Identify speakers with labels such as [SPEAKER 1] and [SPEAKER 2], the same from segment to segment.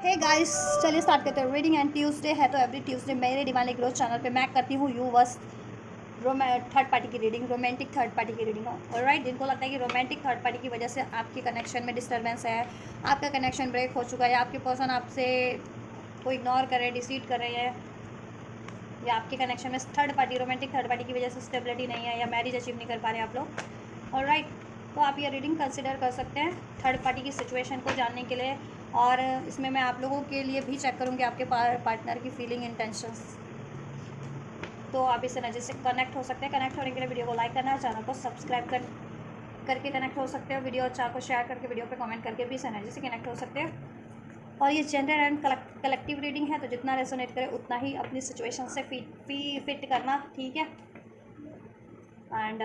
[SPEAKER 1] Hey guys, चलिए start करते हैं। रीडिंग एंड ट्यूसडे है तो एवरी ट्यूसडे मेरे डिवाइन ग्रोथ चैनल पे मैं करती हूँ बस थर्ड पार्टी की रीडिंग, रोमांटिक थर्ड पार्टी की रीडिंग। और राइट, जिनको लगता है कि रोमांटिक थर्ड पार्टी की वजह से आपके कनेक्शन में डिस्टर्बेंस है, आपका कनेक्शन ब्रेक हो चुका है, आपके पर्सन आपसे को इग्नोर कर रहे हैं, डिसीट कर रहे हैं, या आपके कनेक्शन में third party romantic third party की वजह से स्टेबिलिटी नहीं है या मैरिज अचीव नहीं कर पा रहे आप लोग, और राइट, तो आप ये रीडिंग कंसिडर कर सकते हैं थर्ड पार्टी की सिचुएशन को जानने के लिए। और इसमें मैं आप लोगों के लिए भी चेक करूँगी आपके पार्टनर की फीलिंग इंटेंशंस, तो आप इस एनर्जी से कनेक्ट हो सकते हैं। कनेक्ट होने के लिए वीडियो को लाइक करना है, चैनल को सब्सक्राइब करके कनेक्ट हो सकते हो, वीडियो अच्छा को शेयर करके वीडियो पे कमेंट करके भी इस एनर्जी से कनेक्ट हो सकते हैं। और ये जेंडर एंड कलेक्टिव रीडिंग है, तो जितना रेजोनेट करे उतना ही अपनी सिचुएशन से फिट करना, ठीक है। एंड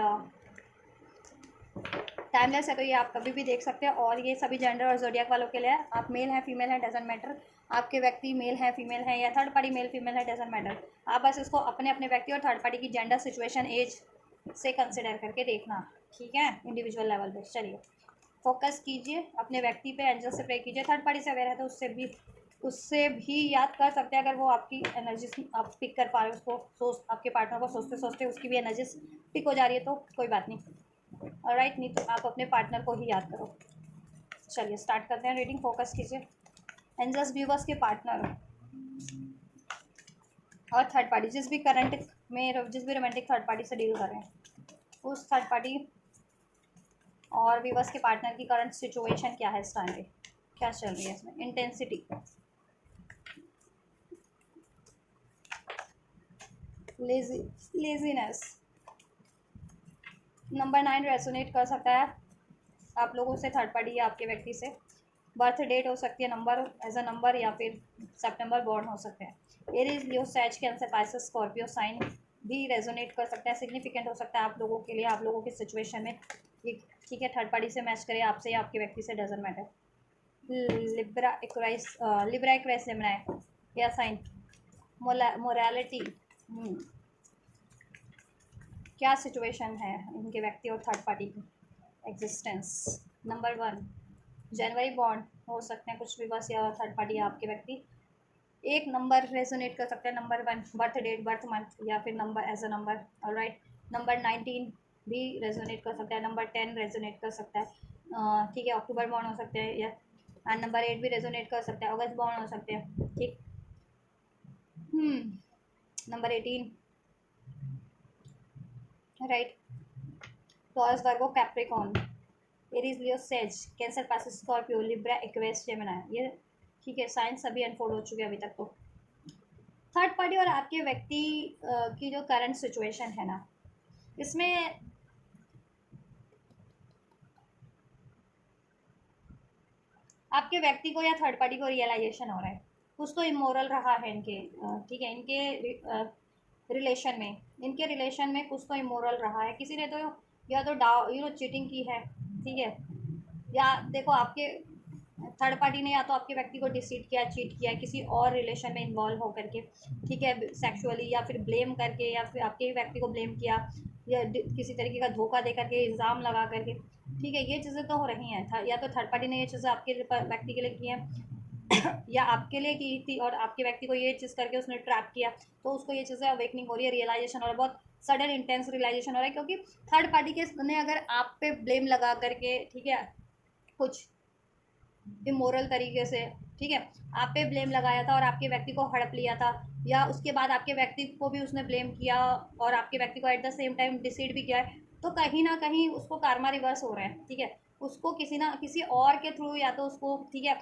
[SPEAKER 1] टाइमलेस है, तो ये आप कभी भी देख सकते हैं। और ये सभी जेंडर और जोडियाक वालों के लिए है। आप मेल हैं फीमेल हैं डजेंट मैटर, आपके व्यक्ति मेल हैं फीमेल हैं या थर्ड पार्टी मेल फीमेल है डजेंट मैटर। आप बस इसको अपने अपने व्यक्ति और थर्ड पार्टी की जेंडर सिचुएशन एज से कंसिडर करके देखना, ठीक है, इंडिविजुअल लेवल पे। चलिए फोकस कीजिए अपने व्यक्ति पे, एंजल से प्रे कीजिए। थर्ड पार्टी से अवेयर है तो उससे भी याद कर सकते हैं अगर वो आपकी एनर्जी आप पिक कर पा रहे हो, उसको आपके पार्टनर को सोचते सोचते उसकी भी एनर्जी पिक हो जा रही है तो कोई बात नहीं, और राइट, नहीं तो आप अपने पार्टनर को ही याद करो। चलिए स्टार्ट करते हैं रीडिंग। फोकस कीजिए एंजल्स व्यूवर्स के पार्टनर और थर्ड पार्टी, जिस भी रोमांटिक थर्ड पार्टी से डील कर रहे हैं, उस थर्ड पार्टी और व्यूवर्स के पार्टनर की करंट सिचुएशन क्या है, इस टाइम पे क्या चल रही है, इसमें इंटेंसिटी, लेजीनेस। नंबर 9 रेसोनेट कर सकता है आप लोगों से, थर्ड पार्टी या आपके व्यक्ति से। बर्थ डेट हो सकती है नंबर, एज अ नंबर, या फिर सितंबर बॉर्न हो सकते हैं। एरीज, लियो, सैज, कैंसर, पाइसेस, स्कॉर्पियो साइन भी रेजोनेट कर सकता है, सिग्निफिकेंट हो सकता है आप लोगों के लिए, आप लोगों की सिचुएशन में, ठीक है। थर्ड पार्टी से मैच करे आपसे या आपके व्यक्ति से, डजंट मैटर। लिब्रा एक्वाइस जेमिनी या साइन मोरालिटी, क्या सिचुएशन है इनके व्यक्ति और थर्ड पार्टी की एग्जिस्टेंस। नंबर 1 जनवरी बॉन्ड हो सकते हैं कुछ भी, बस, या थर्ड पार्टी या आपके व्यक्ति। एक नंबर रेजोनेट कर सकते हैं, number 1, birth date, birth month, या फिर number as a number, alright. Number 19 भी रेजोनेट कर सकता है, नंबर 10 रेजोनेट कर सकता है, ठीक है। अक्टूबर बॉन्ड हो सकते हैं, या एंड नंबर 8 भी रेजोनेट कर सकते हैं, अगस्त बॉन्ड हो सकते हैं, ठीक। Number 18, right. Taurus, Virgo, Capricorn, Aries, Leo, sage, Cancer, Pisces, Scorpio, Libra, Aquarius, Gemini, ये ठीक है। साइंस सभी अनफोल्ड हो चुके हैं अभी तक। तो थर्ड पार्टी और आपके व्यक्ति की जो करंट सिचुएशन है ना, इसमें आपके व्यक्ति को या थर्ड पार्टी को रियलाइजेशन हो रहा है कुछ तो इमोरल रहा है इनके, ठीक है, इनके रिलेशन में, कुछ तो इमोरल रहा है। किसी ने तो या तो चीटिंग की है, ठीक है, या देखो आपके थर्ड पार्टी ने या तो आपके व्यक्ति को डिसीट किया, चीट किया किसी और रिलेशन में इन्वॉल्व होकर के, ठीक है, सेक्सुअली, या फिर ब्लेम करके, या फिर आपके व्यक्ति को ब्लेम किया, या किसी तरीके का धोखा दे करके, इल्ज़ाम लगा करके, ठीक है, ये चीज़ें तो हो रही हैं। या तो थर्ड पार्टी ने ये चीज़ें आपके व्यक्ति के लिए की हैं या आपके लिए की थी, और आपके व्यक्ति को ये चीज़ करके उसने ट्रैप किया, तो उसको ये चीज़ें अवेकनिंग हो रही है, रियलाइजेशन हो रहा है, बहुत सडन इंटेंस रियलाइजेशन हो रहा है, क्योंकि थर्ड पार्टी के ने अगर आप पे ब्लेम लगा करके, ठीक है, कुछ इमोरल तरीके से, ठीक है, आप पे ब्लेम लगाया था और आपके व्यक्ति को हड़प लिया था, या उसके बाद आपके व्यक्ति को भी उसने ब्लेम किया और आपके व्यक्ति को at the same time decide भी किया है, तो कहीं ना कहीं उसको कार्मा रिवर्स हो रहा है, ठीक है। उसको किसी ना किसी और के थ्रू, या तो उसको, ठीक है,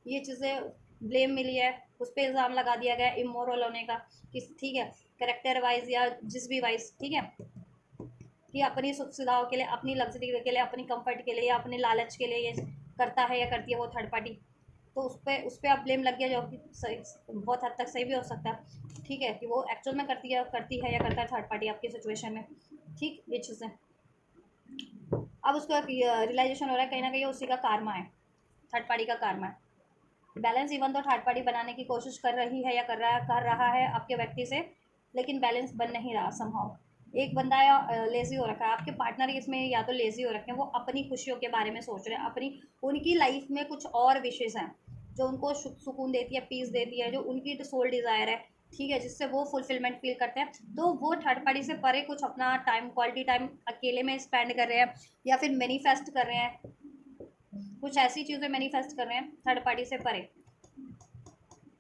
[SPEAKER 1] ये चीज़ें ब्लेम मिली है, उस पर इल्ज़ाम लगा दिया गया इमोरल होने का, ठीक है, करेक्टर वाइज या जिस भी वाइज, ठीक है, कि अपनी सुख सुविधाओं के लिए, अपनी लग्जरी के लिए, अपनी कंफर्ट के लिए, या अपने लालच के लिए ये करता है या करती है वो थर्ड पार्टी, तो उस पर आप ब्लेम लग गया, जो कि सही, बहुत हद तक सही भी हो सकता है, ठीक है, कि वो एक्चुअल में करती है या करता है थर्ड पार्टी आपकी सिचुएशन में, ठीक, ये चीज़ें। अब उसका रियलाइजेशन हो रहा है कहीं ना कहीं उसी का कार्मा है, थर्ड पार्टी का कार्मा है। बैलेंस इवन तो थर्ड पार्टी बनाने की कोशिश कर रही है या कर रहा है आपके व्यक्ति से, लेकिन बैलेंस बन नहीं रहा समहाउ। एक बंदा या लेज़ी हो रखा है, आपके पार्टनर इसमें या तो लेज़ी हो रखे हैं, वो अपनी खुशियों के बारे में सोच रहे हैं, उनकी लाइफ में कुछ और विशेष हैं जो उनको सुकून देती है, पीस देती है, जो उनकी सोल डिज़ायर है, ठीक है, जिससे वो फुलफिलमेंट फील करते हैं, तो वो थर्ड पार्टी से परे कुछ अपना टाइम, क्वालिटी टाइम अकेले में स्पेंड कर रहे हैं, या फिर मैनिफेस्ट कर रहे हैं, कुछ ऐसी चीज़ें मैनिफेस्ट कर रहे हैं थर्ड पार्टी से परे।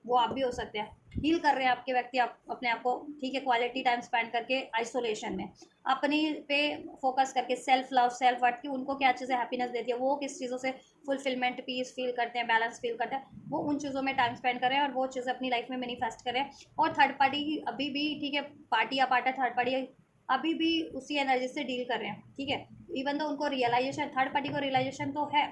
[SPEAKER 1] वो आप भी हो सकते हैं, हील कर रहे हैं आपके व्यक्ति आप अपने आप को, ठीक है, क्वालिटी टाइम स्पेंड करके आइसोलेशन में, अपनी पे फोकस करके, सेल्फ लव, सेल्फ वर्थ की उनको क्या चीज़ें हैप्पीनेस देती है, वो किस चीज़ों से फुलफिलमेंट, पीस फील करते हैं, बैलेंस फील करते हैं, वो उन चीज़ों में टाइम स्पेंड करें और वो चीज़ें अपनी लाइफ में मैनिफेस्ट करें। और थर्ड पार्टी अभी भी, ठीक है, पार्टी या पार्टनर थर्ड पार्टी अभी भी उसी एनर्जी से डील कर रहे हैं, ठीक है, इवन तो उनको रियलाइजेशन, थर्ड पार्टी को रियलाइजेशन तो है,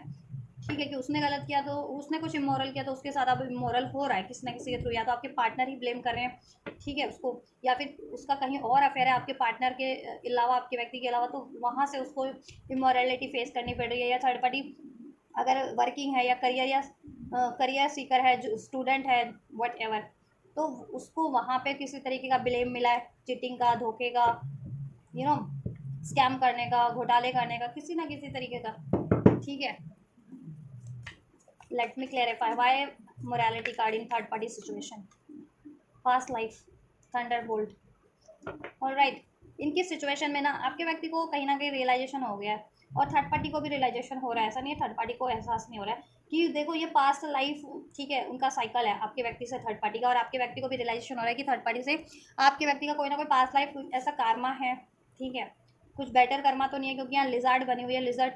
[SPEAKER 1] ठीक है, कि उसने गलत किया, तो उसने कुछ इमोरल किया, तो उसके साथ अब इमोरल हो रहा है किसी ना किसी के थ्रू, या तो आपके पार्टनर ही ब्लेम कर रहे हैं, ठीक है, उसको, या फिर उसका कहीं और अफेयर है आपके पार्टनर के अलावा, आपके व्यक्ति के अलावा, तो वहाँ से उसको इमोरलिटी फेस करनी पड़ रही है। या थर्ड पार्टी अगर वर्किंग है, या करियर, या करियर सीकर है, जो स्टूडेंट है, वट एवर, तो उसको वहाँ पे किसी तरीके का ब्लेम मिला है, चीटिंग का, धोखे का, यू नो, स्कैम करने का, घोटाले करने का, किसी ना किसी तरीके का, ठीक है। Let me clarify why morality card in third party situation. Past life, thunderbolt. Alright, इनकी सिचुएशन में ना आपके व्यक्ति को कहीं ना कहीं रियलाइजेशन हो गया है, और थर्ड पार्टी को भी रियलाइजेशन हो रहा है, ऐसा नहीं है थर्ड पार्टी को एहसास नहीं हो रहा है कि देखो ये पास्ट लाइफ, ठीक है, उनका साइकिल है आपके व्यक्ति से थर्ड पार्टी का, और आपके व्यक्ति को भी रियलाइजेशन हो रहा है कि थर्ड पार्टी से आपके व्यक्ति का कोई ना कोई पास्ट लाइफ ऐसा कारमा है, ठीक है, कुछ बेटर कर्मा तो नहीं है, क्योंकि यहाँ लिजर्ड बनी हुई है, लिजर्ड,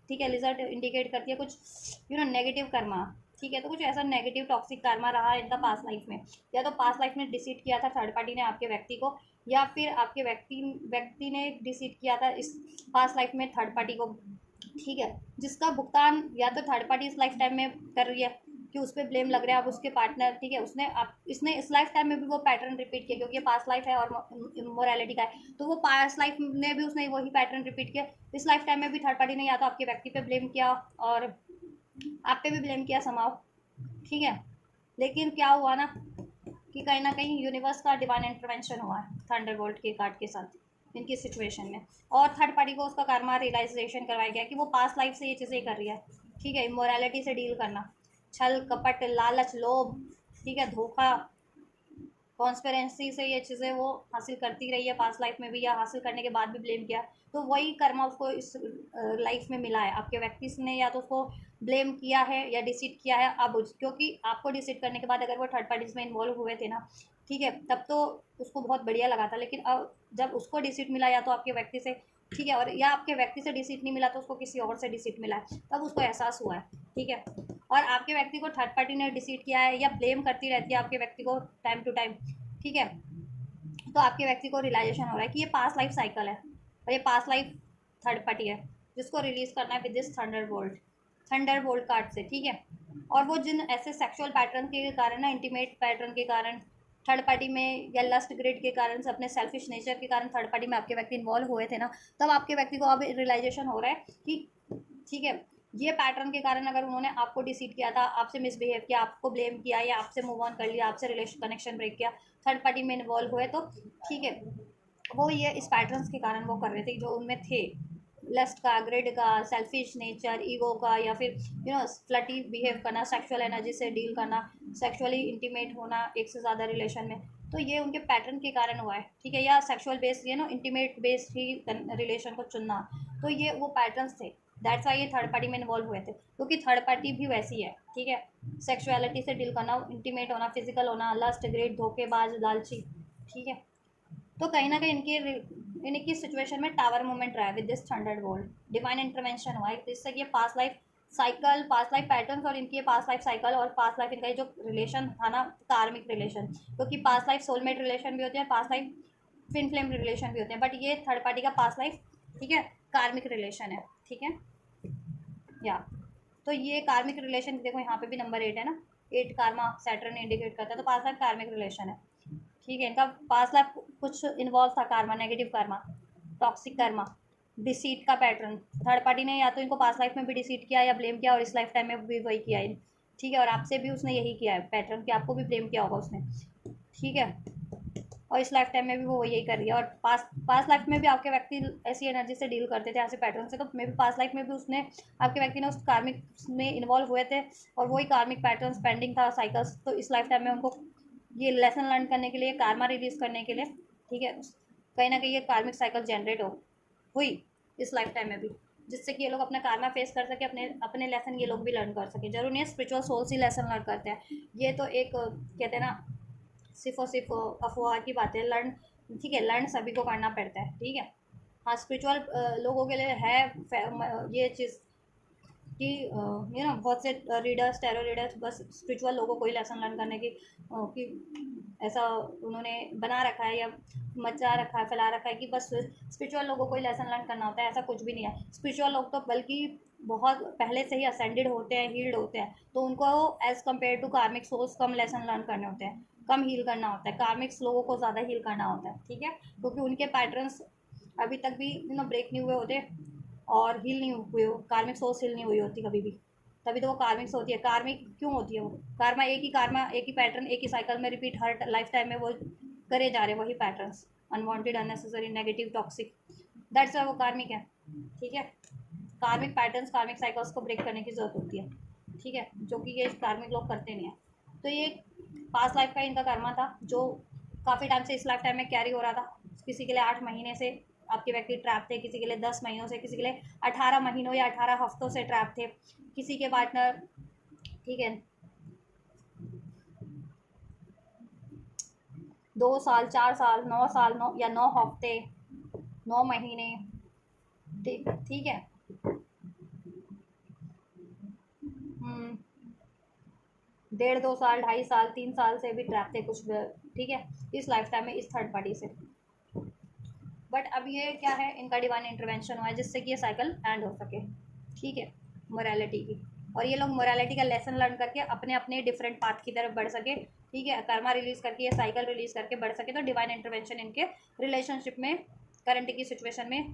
[SPEAKER 1] ठीक है, लिजर्ड इंडिकेट करती है कुछ नेगेटिव कर्मा, ठीक है, तो कुछ ऐसा नेगेटिव टॉक्सिक कर्मा रहा है इनका पास्ट लाइफ में, या तो पास्ट लाइफ में डिसीट किया था थर्ड पार्टी ने आपके व्यक्ति को, या फिर आपके व्यक्ति ने डिसीट किया था इस पास्ट लाइफ में थर्ड पार्टी को, ठीक है, जिसका भुगतान या तो थर्ड पार्टी इस लाइफ टाइम में कर रही है कि उस पर ब्लेम लग रहा है, आप उसके पार्टनर, ठीक है, इसने इस लाइफ टाइम में भी वो पैटर्न रिपीट किया, क्योंकि ये पास्ट लाइफ है और मोरालिटी का है, तो वो पास्ट लाइफ में भी उसने वही पैटर्न रिपीट किया, इस लाइफ टाइम में भी थर्ड पार्टी ने या तो आपके व्यक्ति पे ब्लेम किया और आप पे भी ब्लेम किया समाओ, ठीक है, लेकिन क्या हुआ ना कि कहीं ना कहीं यूनिवर्स का डिवाइन इंटरवेंशन हुआ है थंडरबोल्ट के कार्ड के साथ इनकी सिचुएशन में, और थर्ड पार्टी को उसका कर्मा रियलाइजेशन करवाया गया कि वो पास्ट लाइफ से ये चीज़ें कर रही है, ठीक है, इमोरलिटी से डील करना, छल कपट, लालच, लोभ, ठीक है, धोखा, कॉन्स्पेरेंसी से ये चीज़ें वो हासिल करती रही है पास्ट लाइफ में भी, या हासिल करने के बाद भी ब्लेम किया, तो वही कर्मा उसको इस लाइफ में मिला है, आपके व्यक्ति ने या तो उसको ब्लेम किया है या डिसीट किया है, अब क्योंकि आपको डिसीट करने के बाद अगर वो थर्ड पार्टीज में इन्वॉल्व हुए थे ना, ठीक है, तब तो उसको बहुत बढ़िया लगा था, लेकिन अब जब उसको डिसीट मिला या तो आपके व्यक्ति से, ठीक है, और या आपके व्यक्ति से डिसीट नहीं मिला तो उसको किसी और से डिसीट मिला है, तब उसको एहसास हुआ है, ठीक है, और आपके व्यक्ति को थर्ड पार्टी ने डिसीट किया है या ब्लेम करती रहती है आपके व्यक्ति को टाइम टू टाइम, ठीक है, तो आपके व्यक्ति को रियलाइजेशन हो रहा है कि ये पास्ट लाइफ साइकिल है और ये पास्ट लाइफ थर्ड पार्टी है, जिसको रिलीज करना है with this thunder bolt card से, ठीक है, और वो जिन ऐसे सेक्सुअल पैटर्न के कारण ना, इंटीमेट पैटर्न के कारण थर्ड पार्टी में, या लस्ट ग्रिड के कारण, अपने सेल्फिश नेचर के कारण थर्ड पार्टी में आपके व्यक्ति इन्वॉल्व हुए थे ना, तब आपके व्यक्ति को अब रियलाइजेशन हो रहा है कि ठीक है, ये पैटर्न के कारण अगर उन्होंने आपको डिसीट किया था, आपसे मिसबिहेव किया, आपको ब्लेम किया, या आपसे मूव ऑन कर लिया, आपसे रिलेशन कनेक्शन ब्रेक किया, थर्ड पार्टी में इन्वॉल्व हुए, तो ठीक है, वो ये इस पैटर्न्स के कारण वो कर रहे थे जो उनमें थे, लस्ट का, ग्रिड का, सेल्फिश नेचर, ईगो का, या फिर फ्लटी बिहेव करना, सेक्सुअल एनर्जी से डील करना, सेक्सुअली इंटीमेट होना एक से ज़्यादा रिलेशन में, तो ये उनके पैटर्न के कारण हुआ है, ठीक है, या सेक्सुअल बेस्ड इंटीमेट बेस्ड ही रिलेशन को चुनना, तो ये वो पैटर्न्स थे, दैट्स वाई ये थर्ड पार्टी में इन्वॉल्व हुए थे, क्योंकि थर्ड पार्टी भी वैसी है, ठीक है, सेक्सुअलिटी से डील करना, इंटीमेट होना, फिजिकल होना, लस्ट, ग्रेड, धोखेबाज, लालची, ठीक है, तो कहीं ना कहीं इनकी सिचुएशन में टावर मूवमेंट रहा है with this thunder bolt, divine intervention हुआ है, जिससे कि past life cycle, past life patterns, और इनकी पास्ट लाइफ साइकिल और पास्ट लाइफ इनका जो रिलेशन था ना, कार्मिक रिलेशन, क्योंकि पास्ट लाइफ सोलमेट रिलेशन भी होते हैं, past life twin flame relation भी होते हैं, बट ये थर्ड पार्टी का पास्ट लाइफ, ठीक है, कार्मिक रिलेशन है, ठीक है, या तो ये कार्मिक रिलेशन, देखो यहाँ पे भी नंबर 8 है ना, 8 कार्मा सैटर्न इंडिकेट करता है, तो पास्ट लाइफ कार्मिक रिलेशन है, ठीक है, इनका पास्ट लाइफ कुछ इन्वॉल्व था Karma, negative Karma, toxic Karma, deceit का पैटर्न, थर्ड पार्टी ने या तो इनको पास्ट लाइफ में भी डिसीट किया या ब्लेम किया, और इस लाइफ टाइम में भी वही किया है, ठीक है, और आपसे भी उसने यही किया है पैटर्न कि आपको भी ब्लेम किया होगा उसने, ठीक है, और इस लाइफ टाइम में भी वो यही कर रही है। और पास्ट लाइफ में भी आपके व्यक्ति ऐसी एनर्जी से डील करते थे, ऐसे पैटर्न से, तो मे भी पास्ट लाइफ में भी उसने आपके व्यक्ति ने उस कार्मिक में इन्वॉल्व हुए थे और वही कार्मिक पैटर्न पेंडिंग था, साइकिल्स। तो इस लाइफ टाइम में उनको ये लेसन लर्न करने के लिए, कार्मा रिलीज करने के लिए, ठीक है, कहीं ना कहीं ये कार्मिक साइकिल जनरेट हुई इस लाइफ टाइम में भी, जिससे कि ये लोग अपना कार्मा फेस कर सके, अपने अपने लेसन ये लोग भी लर्न कर सके। जरूर नहीं है स्पिरिचुअल सोल्स ही लेसन लर्न करते हैं, ये तो एक कहते हैं ना, सिर्फ और सिर्फ अफवाह की बात है। लर्न, ठीक है, लर्न सभी को करना पड़ता है, ठीक है। हाँ, स्पिरिचुअल लोगों के लिए है ये चीज़ कि ये ना बहुत से रीडर्स, टैरो रीडर्स बस स्पिरिचुअल लोगों को ही लेसन लर्न करने की कि ऐसा उन्होंने बना रखा है या मचा रखा है, फैला रखा है कि बस स्पिरिचुअल लोगों को ही लेसन लर्न करना होता है। ऐसा कुछ भी नहीं है। स्पिरिचुअल लोग तो बल्कि बहुत पहले से ही असेंडेड होते हैं, हील्ड होते हैं, तो उनको एज़ कम्पेयर टू कार्मिक सोल्स कम लेसन लर्न करने होते हैं, कम हील करना होता है। कार्मिक्स लोगों को ज़्यादा हील करना होता है, ठीक है, क्योंकि उनके पैटर्न्स अभी तक भी ब्रेक नहीं हुए होते और हील नहीं हुए हो, कार्मिक सोर्स हील नहीं हुई होती कभी भी, तभी तो वो कार्मिक्स होती है। कार्मिक क्यों होती है वो? कार्मा एक ही पैटर्न एक ही साइकिल में रिपीट हर लाइफ टाइम में वो करे जा रहे हैं, वही patterns, unwanted, unnecessary, negative, toxic, that's वो कार्मिक है, ठीक है। कार्मिक पैटर्न्स, कार्मिक साइकिल्स को ब्रेक करने की जरूरत होती है, ठीक है, जो कि ये कार्मिक लोग करते नहीं है। तो ये पास्ट लाइफ का इनका कर्मा था जो काफ़ी टाइम से इस लाइफ टाइम में कैरी हो रहा था। किसी के लिए 8 महीने से आपके व्यक्ति ट्रैप थे, किसी के लिए 10 महीनों से, किसी के लिए 18 महीनों या 18 हफ्तों से ट्रैप थे, किसी के पार्टनर, ठीक है, 2 साल, 4 साल, 9 साल, 9 या 9 हफ्ते, 9 महीने, ठीक ठीक है। हम्म, 1.5 2 साल, 2.5 साल, 3 साल से भी ट्रैप थे कुछ, ठीक है, इस लाइफ टाइम में इस थर्ड पार्टी से। बट अब ये क्या है, इनका डिवाइन इंटरवेंशन हुआ है जिससे कि ये साइकिल एंड हो सके, ठीक है, मोरालिटी की। और ये लोग मोरालिटी का लेसन लर्न करके अपने अपने डिफरेंट पाथ की तरफ बढ़ सके, ठीक है, कर्मा रिलीज करके, ये साइकिल रिलीज करके बढ़ सके। तो डिवाइन इंटरवेंशन इनके रिलेशनशिप में करंट की सिचुएशन में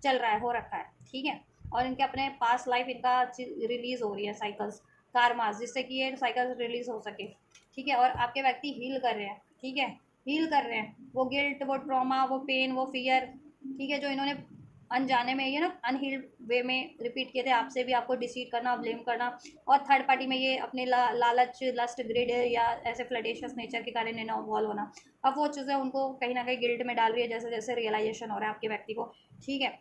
[SPEAKER 1] चल रहा है, हो रखा है, ठीक है। और इनके अपने पास्ट लाइफ इनका रिलीज हो रही है साइकिल्स, कार्मास, जिससे कि ये साइकिल्स रिलीज हो सके, ठीक है। और आपके व्यक्ति हील कर रहे हैं, ठीक है, हील कर रहे हैं वो गिल्ट, वो ट्रॉमा, वो पेन, वो फियर, ठीक है, जो इन्होंने अनजाने में, ये ना अनहील्ड वे में रिपीट किए थे आपसे भी, आपको डिसीट करना, ब्लेम करना, और थर्ड पार्टी में ये अपने लालच, लस्ट, ग्रिड या ऐसे फ्लडेशियस नेचर के कारण इन्वॉल्व होना। अब वो चीज़ें उनको कहीं ना कहीं गिल्ट में डाल रही है, जैसे जैसे रियलाइजेशन हो रहा है आपके व्यक्ति को, ठीक है।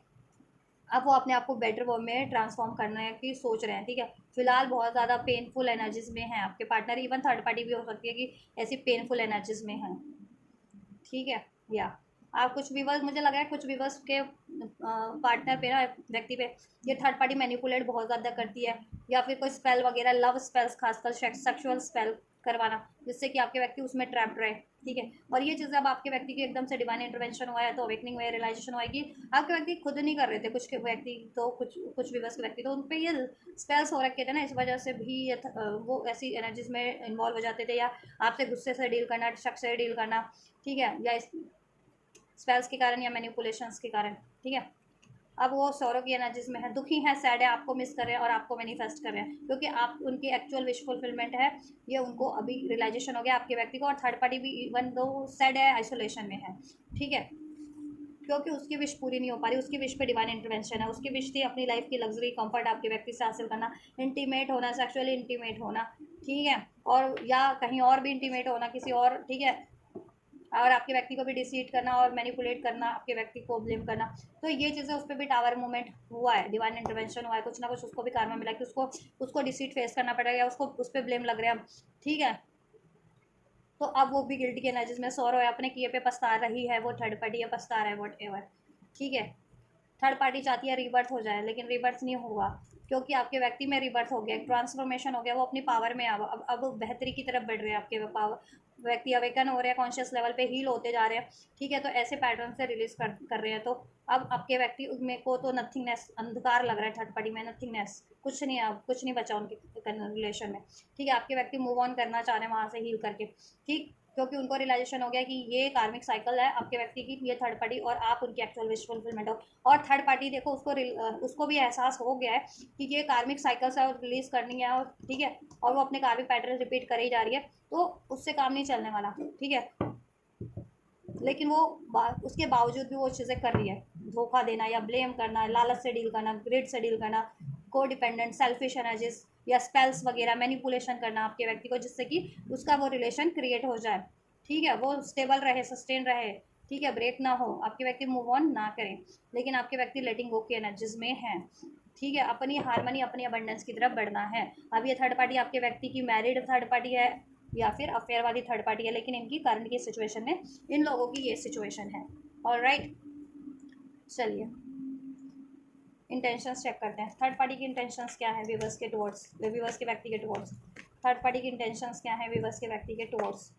[SPEAKER 1] अब वो अपने आप को बेटर वो में ट्रांसफॉर्म करने की सोच रहे हैं, ठीक है। फिलहाल बहुत ज़्यादा पेनफुल एनर्जीज में है आपके पार्टनर, इवन थर्ड पार्टी भी हो सकती है कि ऐसी पेनफुल एनर्जीज में है, ठीक है। या आप कुछ व्यूवर्स, मुझे लग रहा है कुछ व्यूवर्स के पार्टनर पे ना, व्यक्ति पे ये थर्ड पार्टी मैनिपुलेट बहुत ज़्यादा करती है, या फिर कोई स्पेल वगैरह, लव स्पेल्स, खासकर सेक्सुअल स्पेल करवाना, जिससे कि आपके व्यक्ति उसमें ट्रैप्ड रहे, ठीक है। और ये चीज़ें अब आपके व्यक्ति की एकदम से डिवाइन इंटरवेंशन हुआ है तो अवेकनिंग हुआ है, रियलाइजेशन हुआ है कि आपके व्यक्ति खुद नहीं कर रहे थे, कुछ के व्यक्ति तो, कुछ व्यूवर्स के व्यक्ति तो उन पर ये स्पेल्स हो रखे थे ना, इस वजह से भी ये वो ऐसी एनर्जीज में इन्वॉल्व हो जाते थे, या आपसे गुस्से से डील करना, शक से डील करना, ठीक है, या स्पेल्स के कारण या मैनिपुलेशंस के कारण, ठीक है। अब वो सौरव की एनर्जीज में है, दुखी है, सैड है, आपको मिस कर रहे हैं और आपको मैनिफेस्ट कर रहे हैं, क्योंकि आप उनकी एक्चुअल विश फुलफिलमेंट है, ये उनको अभी रियलाइजेशन हो गया आपके व्यक्ति को। और थर्ड पार्टी भी इवन दो सैड है, आइसोलेशन में है, ठीक है, क्योंकि उसकी विश पूरी नहीं हो पा रही, उसकी विश पे डिवाइन इंटरवेंशन है। उसकी विश थी अपनी लाइफ की लग्जरी, कंफर्ट आपके व्यक्ति से हासिल करना, इंटीमेट होना, सेक्सुअली इंटीमेट होना, ठीक है, और या कहीं और भी इंटीमेट होना किसी और, ठीक है, और आपके व्यक्ति को भी डिसीट करना और मैनिपुलेट करना, आपके व्यक्ति को ब्लेम करना। तो ये चीज़ें उस पर भी टावर मूवमेंट हुआ है, डिवाइन इंटरवेंशन हुआ है, कुछ ना कुछ उसको भी कार्मा मिला कि उसको डिसीट फेस करना पड़ेगा, उसको उस पर ब्लेम लग रहा है, ठीक है। तो अब वो भी गिल्टी की एनर्जीज में सो रहा है, अपने किए पे पछता रही है, वो थर्ड पार्टी है पछता रहा है, वट एवर, ठीक है। थर्ड पार्टी चाहती है रिबर्थ हो जाए, लेकिन रिबर्थ नहीं होगा, क्योंकि आपके व्यक्ति में रिबर्थ हो गया, एक ट्रांसफॉर्मेशन हो गया, वो अपनी पावर में अब बेहतरी की तरफ बढ़ रहे हैं आपके पावर व्यक्ति, अवेकन हो रहे हैं, कॉन्शियस लेवल पे हील होते जा रहे हैं, ठीक है। तो ऐसे पैटर्न से रिलीज कर रहे हैं। तो अब आपके व्यक्ति में को तो नथिंगनेस, अंधकार लग रहा है थर्ड पार्टी में, नथिंगनेस, कुछ नहीं, अब कुछ नहीं बचा उनके रिलेशन में, ठीक है। आपके व्यक्ति मूव ऑन करना चाह रहे हैं वहाँ से हील करके, ठीक, क्योंकि उनको रियलाइजेशन हो गया कि ये कार्मिक साइकिल है आपके व्यक्ति की, ये थर्ड पार्टी और आप उनकी एक्चुअल विश फुलफिलमेंट हो। और थर्ड पार्टी देखो, उसको भी एहसास हो गया है कि ये कार्मिक साइकिल्स है और रिलीज करनी है, और ठीक है, और वो अपने कार्मिक पैटर्न रिपीट कर ही जा रही है, तो उससे काम नहीं चलने वाला, ठीक है। लेकिन वो उसके बावजूद भी वो चीज़ें कर रही है, धोखा देना या ब्लेम करना, लालच से डील करना, ग्रिड से डील करना, को डिपेंडेंट, सेल्फिश एनर्जीज या स्पेल्स वगैरह मैनिपुलेशन करना आपके व्यक्ति को, जिससे कि उसका वो रिलेशन क्रिएट हो जाए, ठीक है, वो स्टेबल रहे, सस्टेन रहे, ठीक है, ब्रेक ना हो, आपके व्यक्ति मूव ऑन ना करें, लेकिन आपके व्यक्ति लेटिंग गो की एनर्जीज में है, ठीक है, अपनी हारमनी, अपनी अबंडेंस की तरफ बढ़ना है। अब ये थर्ड पार्टी आपके व्यक्ति की मैरिड थर्ड पार्टी है या फिर अफेयर वाली थर्ड पार्टी है, लेकिन इनकी करंट की सिचुएशन में इन लोगों की ये सिचुएशन है। ऑलराइट, चलिए इंटेंशंस चेक करते हैं। थर्ड पार्टी की इंटेंशंस क्या है व्यूअर्स के टुवर्ड्स, व्यूअर्स के व्यक्ति के टुवर्ड्स। थर्ड पार्टी की इंटेंशंस क्या है व्यूअर्स के व्यक्ति के टुवर्ड्स।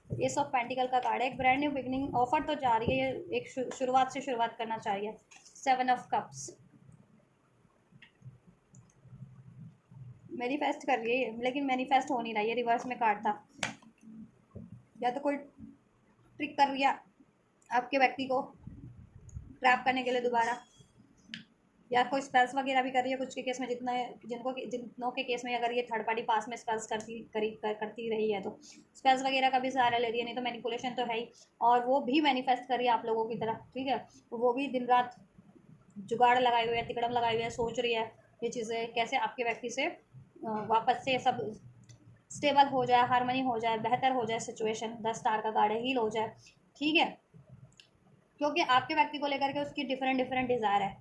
[SPEAKER 1] एस ऑफ पेंटिकल का कार्ड है, एक ब्रांड न्यू बिगनिंग ऑफर तो जा रही है, एक शुरुआत से शुरुआत करना चाहिए। सेवन ऑफ कप्स मैनिफेस्ट कर रही है, लेकिन मैनिफेस्ट हो नहीं रहा, ये रिवर्स में कार्ड था, या तो कोई ट्रिक कर रही है आपके व्यक्ति को ट्रैप करने के लिए दोबारा, या कोई स्पेल्स वगैरह भी कर रही है कुछ के केस में, जिनों के केस में अगर ये थर्ड पार्टी पास में स्पेल्स करती रही है तो स्पेल्स वगैरह का भी सहारा ले रही है, नहीं तो मैनिपुलेशन तो है ही, और वो भी मैनिफेस्ट कर रही है आप लोगों की तरह, ठीक है, वो भी दिन रात जुगाड़ लगाए हुए है, तिकड़म लगाए हुए है, सोच रही है ये चीज़ें कैसे आपके व्यक्ति से वापस से सब स्टेबल हो जाए, हारमनी हो जाए, बेहतर हो जाए सिचुएशन, 10 स्टार का कार्ड है, हील हो जाए, ठीक है, क्योंकि आपके व्यक्ति को लेकर के उसकी डिफरेंट डिफरेंट डिज़ायर है,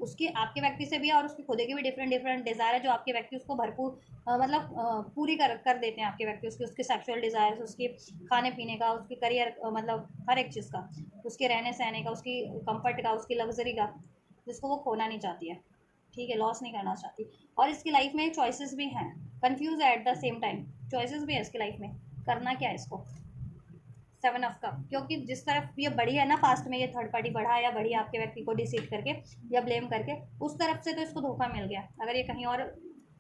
[SPEAKER 1] उसकी आपके व्यक्ति से भी है और उसकी खुद की भी डिफरेंट डिफरेंट डिज़ायर है, जो आपके व्यक्ति उसको भरपूर मतलब पूरी कर देते हैं आपके व्यक्ति, उसकी सेक्सुअल डिज़ायर्स, उसकी खाने पीने का, उसकी करियर मतलब हर एक चीज़ का, उसके रहने सहने का, उसकी कंफर्ट का, उसकी लग्जरी का, जिसको वो खोना नहीं चाहती है, ठीक है, लॉस नहीं करना चाहती। और इसकी लाइफ में चॉइसेस भी हैं, कंफ्यूज है at the same time, choices भी है इसकी लाइफ में, करना क्या है इसको। सेवन ऑफ कप, क्योंकि जिस तरफ ये बढ़ी है ना पास्ट में, ये थर्ड पार्टी बढ़ा या बढ़ी आपके व्यक्ति को डिसीट करके या ब्लेम करके, उस तरफ से तो इसको धोखा मिल गया, अगर ये कहीं और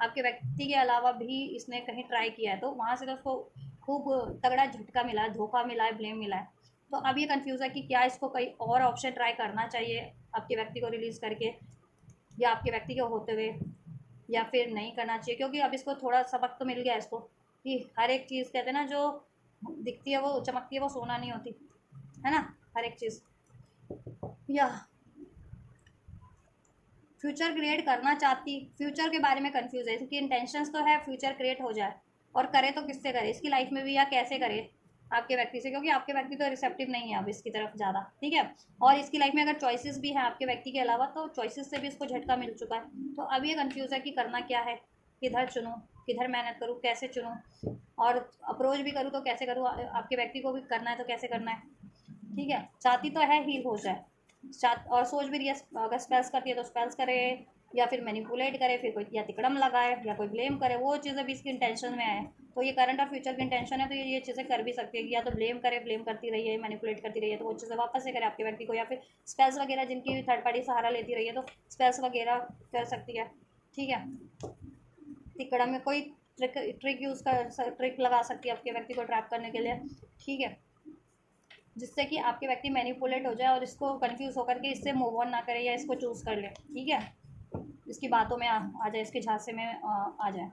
[SPEAKER 1] आपके व्यक्ति के अलावा भी इसने कहीं ट्राई किया है तो वहाँ से तो उसको खूब तगड़ा झटका मिला है, धोखा मिला है, ब्लेम मिला है, तो अब ये कन्फ्यूज़ है कि क्या इसको कई और ऑप्शन ट्राई करना चाहिए आपके व्यक्ति को रिलीज़ करके, या आपके व्यक्ति के होते हुए, या फिर नहीं करना चाहिए, क्योंकि अब इसको थोड़ा सबक तो मिल गया इसको कि हर एक चीज़ कहते हैं ना, जो दिखती है वो चमकती है वो सोना नहीं होती है ना, हर एक चीज़। या फ्यूचर क्रिएट करना चाहती, फ्यूचर के बारे में कंफ्यूज है, इसकी इंटेंशंस तो है फ्यूचर क्रिएट हो जाए, और करे तो किससे करे इसकी लाइफ में भी, या कैसे करे आपके व्यक्ति से, क्योंकि आपके व्यक्ति तो रिसेप्टिव नहीं है अब इसकी तरफ ज़्यादा, ठीक है, और इसकी लाइफ में अगर चॉइसेस भी हैं आपके व्यक्ति के अलावा, तो चॉइसेस से भी इसको झटका मिल चुका है, तो अब ये कन्फ्यूज़ है कि करना क्या है, किधर चुनूँ, किधर मेहनत करूँ, कैसे चुनूँ, और अप्रोच भी करूँ तो कैसे करूँ, आपके व्यक्ति को भी करना है तो कैसे करना है, ठीक है, चाहती तो है हील हो जाए, और सोच भी रही है, अगर स्पेल्स करती है तो स्पेल्स करे, या फिर मैनिपुलेट करे, फिर कोई या तिकड़म लगाए या कोई ब्लेम करे, वो चीज़ें भी इसकी इंटेंशन में आए, तो ये करंट और फ्यूचर की इंटेंशन है, तो ये चीज़ें कर भी सकती है कि या तो ब्लेम करे, ब्लेम करती रही है, मैनिपुलेट करती रही है, तो वो चीज़ें वापस से करे आपके व्यक्ति को, या फिर स्पेल्स वगैरह जिनकी थर्ड पार्टी सहारा लेती रही है तो स्पेल्स वगैरह कर सकती है, ठीक है, तिकड़म में कोई ट्रिक यूज़ कर, ट्रिक लगा सकती है आपके व्यक्ति को ट्रैप करने के लिए, ठीक है, जिससे कि आपके व्यक्ति मैनिपुलेट हो जाए और इसको कंफ्यूज होकर के इससे मूव ऑन ना करे या इसको चूज़ कर ले, ठीक है, इसकी बातों में आ जाए, इसके झांसे में आ जाए,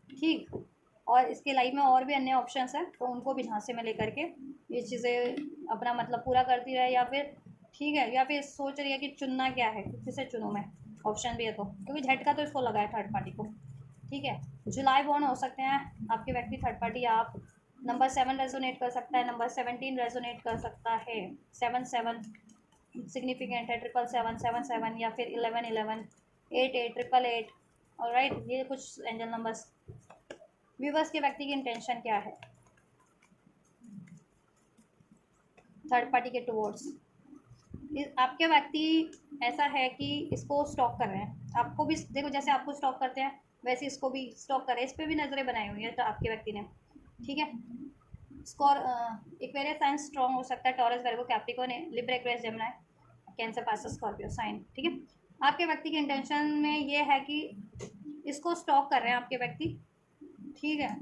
[SPEAKER 1] ठीक, और इसके लाइफ में और भी अन्य ऑप्शंस हैं, तो उनको भी झांसे में लेकर के ये चीज़ें अपना मतलब पूरा करती रहे, या फिर ठीक है, या फिर सोच रही है कि चुनना क्या है, किसे चुनूँ मैं, ऑप्शन भी है तो, क्योंकि झटका तो इसको लगा है थर्ड पार्टी को, ठीक है, जुलाई बॉर्न हो सकते हैं आपके व्यक्ति थर्ड पार्टी, आप नंबर 7 रेजोनेट कर सकता है, नंबर 17 रेजोनेट कर सकता है, 7 सिग्निफिकेंट है, 777 या फिर 11 8 8 ऑलराइट, ये कुछ एंजल नंबर्स। व्यूवर्स के व्यक्ति की इंटेंशन क्या है थर्ड पार्टी के टुवर्ड्स, आपके व्यक्ति ऐसा है कि इसको स्टॉक कर रहे हैं, आपको भी देखो जैसे आपको स्टॉक करते हैं वैसे इसको भी स्टॉक कर रहे हैं, इस पर भी नज़रें बनाई हुई है तो आपके व्यक्ति ने, ठीक है, स्कोर एक्वेरियस साइन स्ट्रॉन्ग हो सकता है, Taurus Virgo Capricorn Libra Aquarius Gemini Cancer Pisces Scorpio sign, ठीक है, आपके व्यक्ति की इंटेंशन में ये है कि इसको स्टॉक कर रहे हैं आपके व्यक्ति, ठीक है,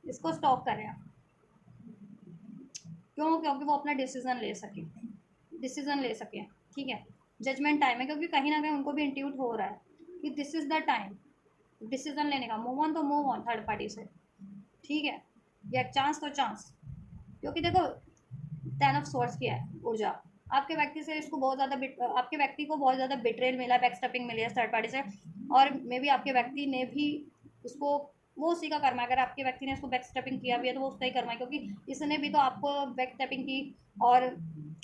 [SPEAKER 1] इसको स्टॉक कर रहे हैं, क्यों, क्योंकि वो अपना डिसीजन ले सके, ठीक है, जजमेंट टाइम है, क्योंकि कहीं ना कहीं उनको भी इंट्यूट हो रहा है कि this is the time decision लेने का, मूव ऑन तो मूव ऑन थर्ड पार्टी से, ठीक है, या चांस तो चांस, क्योंकि देखो टेन ऑफ सोर्स की है ऊर्जा। आपके व्यक्ति से इसको बहुत ज़्यादा आपके व्यक्ति को बहुत ज़्यादा बिट्रेल मिला है, बैकस्टेपिंग मिली है थर्ड पार्टी से, और मे बी आपके व्यक्ति ने भी उसको, वो उसी का कर्मा है। अगर आपके व्यक्ति ने इसको बैकस्टेपिंग किया भी है तो वो उसका ही कर्मा है, क्योंकि इसने भी तो आपको बैकस्टेपिंग की और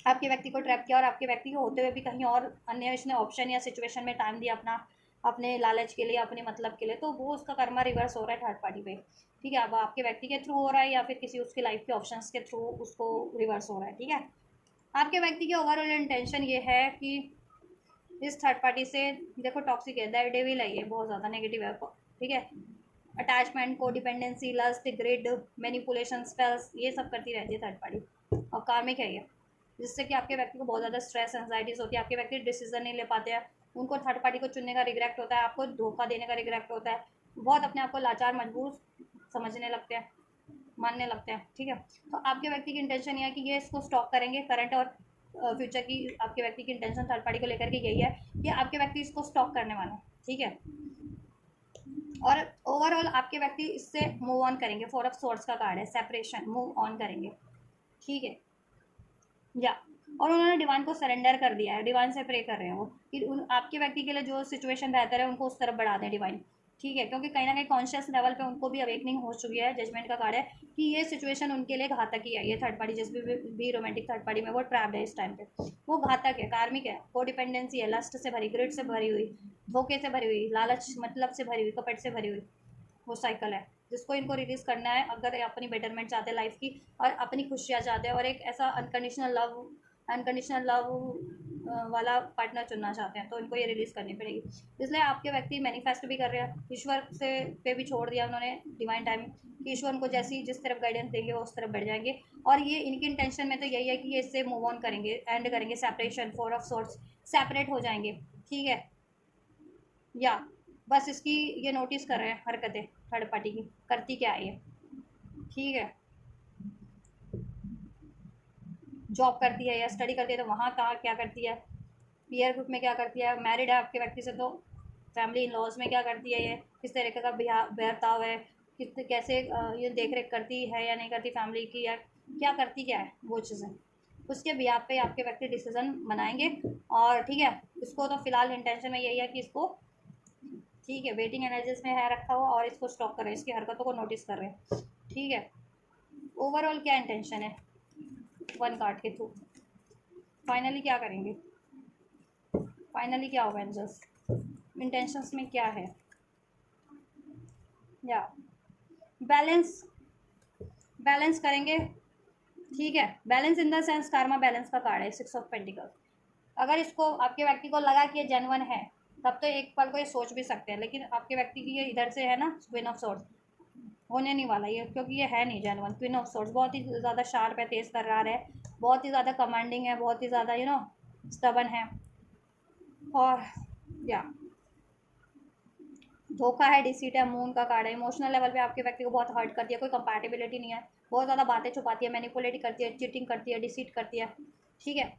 [SPEAKER 1] आपके व्यक्ति को ट्रैप किया, और आपके व्यक्ति को होते हुए भी कहीं और अन्य इसने ऑप्शन या सिचुएशन में टाइम दिया अपना, अपने लालच के लिए, अपने मतलब के लिए, तो वो उसका कर्मा रिवर्स हो रहा है थर्ड पार्टी पे। ठीक है, अब आपके व्यक्ति के थ्रू हो रहा है या फिर किसी उसकी लाइफ के ऑप्शंस के थ्रू उसको रिवर्स हो रहा है। ठीक है, आपके व्यक्ति की ओवरऑल इंटेंशन ये है कि इस थर्ड पार्टी से, देखो टॉक्सिक है, दैट डेविल है, ये बहुत ज़्यादा नेगेटिव है। ठीक है, attachment, codependency, lust, greed, manipulation, spells, ये सब करती रहती है थर्ड पार्टी, और कार्मिक है ये, जिससे कि आपके व्यक्ति को बहुत ज़्यादा स्ट्रेस, एंजाइटीज होती है। आपके व्यक्ति डिसीजन नहीं ले पाते हैं, उनको थर्ड पार्टी को चुनने का रिग्रेक्ट होता है, आपको धोखा देने का रिग्रेक्ट होता है, बहुत अपने आप को लाचार, मजबूर समझने लगते हैं, मानने लगते हैं। ठीक है, तो आपके व्यक्ति की इंटेंशन ये है कि ये इसको स्टॉक करेंगे। करंट और फ्यूचर की आपके व्यक्ति की इंटेंशन थर्ड पार्टी को लेकर के यही है कि आपके व्यक्ति इसको स्टॉक करने वाला है। ठीक है, और ओवरऑल आपके व्यक्ति इससे मूव ऑन करेंगे। फोर ऑफ सोर्ड्स का कार्ड है, सेपरेशन, मूव ऑन करेंगे। ठीक है, या और उन्होंने डिवाइन को सरेंडर कर दिया है, डिवाइन से प्रे कर रहे हैं वो कि उन आपके व्यक्ति के लिए जो सिचुएशन बेहतर है उनको उस तरफ बढ़ा दें डिवाइन। ठीक है, क्योंकि कहीं ना कहीं कॉन्शियस लेवल पे उनको भी अवेकनिंग हो चुकी है। जजमेंट का कार्ड है कि ये सिचुएशन उनके लिए घातक ही है। ये थर्ड पार्टी जिस भी रोमांटिक थर्ड पार्टी में वो ट्रैप्ड है इस टाइम पे, वो घातक है, कार्मिक है, को डिपेंडेंसी है, लस्ट से भरी, ग्रिड से भरी हुई, धोखे से भरी हुई, लालच मतलब से भरी हुई, कपट से भरी हुई वो साइकिल है, जिसको इनको रिलीज करना है अगर अपनी बेटरमेंट चाहते हैं लाइफ की, और अपनी खुशियाँ चाहते हैं, और एक ऐसा अनकंडीशनल लव वाला पार्टनर चुनना चाहते हैं, तो इनको ये रिलीज़ करनी पड़ेगी। इसलिए आपके व्यक्ति मैनिफेस्ट भी कर रहे हैं, ईश्वर से पे भी छोड़ दिया उन्होंने डिवाइन टाइम कि ईश्वर उनको जैसी जिस तरफ गाइडेंस देंगे वो उस तरफ बढ़ जाएंगे। और ये इनकी इंटेंशन में तो यही है कि ये इससे मूव ऑन करेंगे, एंड करेंगे, separation, four of sorts, separate हो जाएंगे। ठीक है, या बस इसकी ये नोटिस कर रहे हैं हरकतें थर्ड पार्टी की करती क्या है ये। ठीक है, जॉब करती है या स्टडी करती है तो वहाँ कहाँ क्या करती है, पीयर ग्रुप में क्या करती है, मैरिड है आपके व्यक्ति से तो फैमिली इन लॉज में क्या करती है, ये किस तरीके का बहताव है, कितने कैसे ये देख रेख करती है या नहीं करती फैमिली की, या क्या करती क्या है वो चीज़ें, उसके बिहाफ पे आपके व्यक्ति डिसीजन बनाएंगे। और ठीक है, इसको तो फिलहाल इंटेंशन में यही है कि इसको, ठीक है, वेटिंग एनर्जीज में है रखा हुआ, और इसको स्टॉक कर रहे हैं, इसकी हरकतों को नोटिस कर रहे हैं। ठीक है, ओवरऑल क्या इंटेंशन है वन कार्ड के थ्रू, फाइनली क्या करेंगे, फाइनली क्या होगा एंजल्स, इंटेंशंस में क्या है, या बैलेंस, बैलेंस करेंगे। ठीक है, balance in the sense Karma balance का कार्ड है, सिक्स ऑफ पेंटिकल। अगर इसको आपके व्यक्ति को लगा कि ये जेन्युइन है तब तो एक पल को ये सोच भी सकते हैं, लेकिन आपके व्यक्ति की ये इधर से है ना क्वीन ऑफ सोर्ड्स, होने नहीं वाला ये, क्योंकि ये है नहीं जेन्युइन। क्वीन ऑफ सोर्ड्स बहुत ही ज़्यादा शार्प है, तेज़ तर्रार है, बहुत ही ज़्यादा कमांडिंग है, बहुत ही ज़्यादा स्टबन है, और या धोखा है, डिसीट है, मून का कार्ड है, इमोशनल लेवल पे आपके व्यक्ति को बहुत हर्ट करती है, कोई कंपैटिबिलिटी नहीं है, बहुत ज़्यादा बातें छुपाती है, मैनिपुलेट करती है, चीटिंग करती है, डिसीट करती है। ठीक है,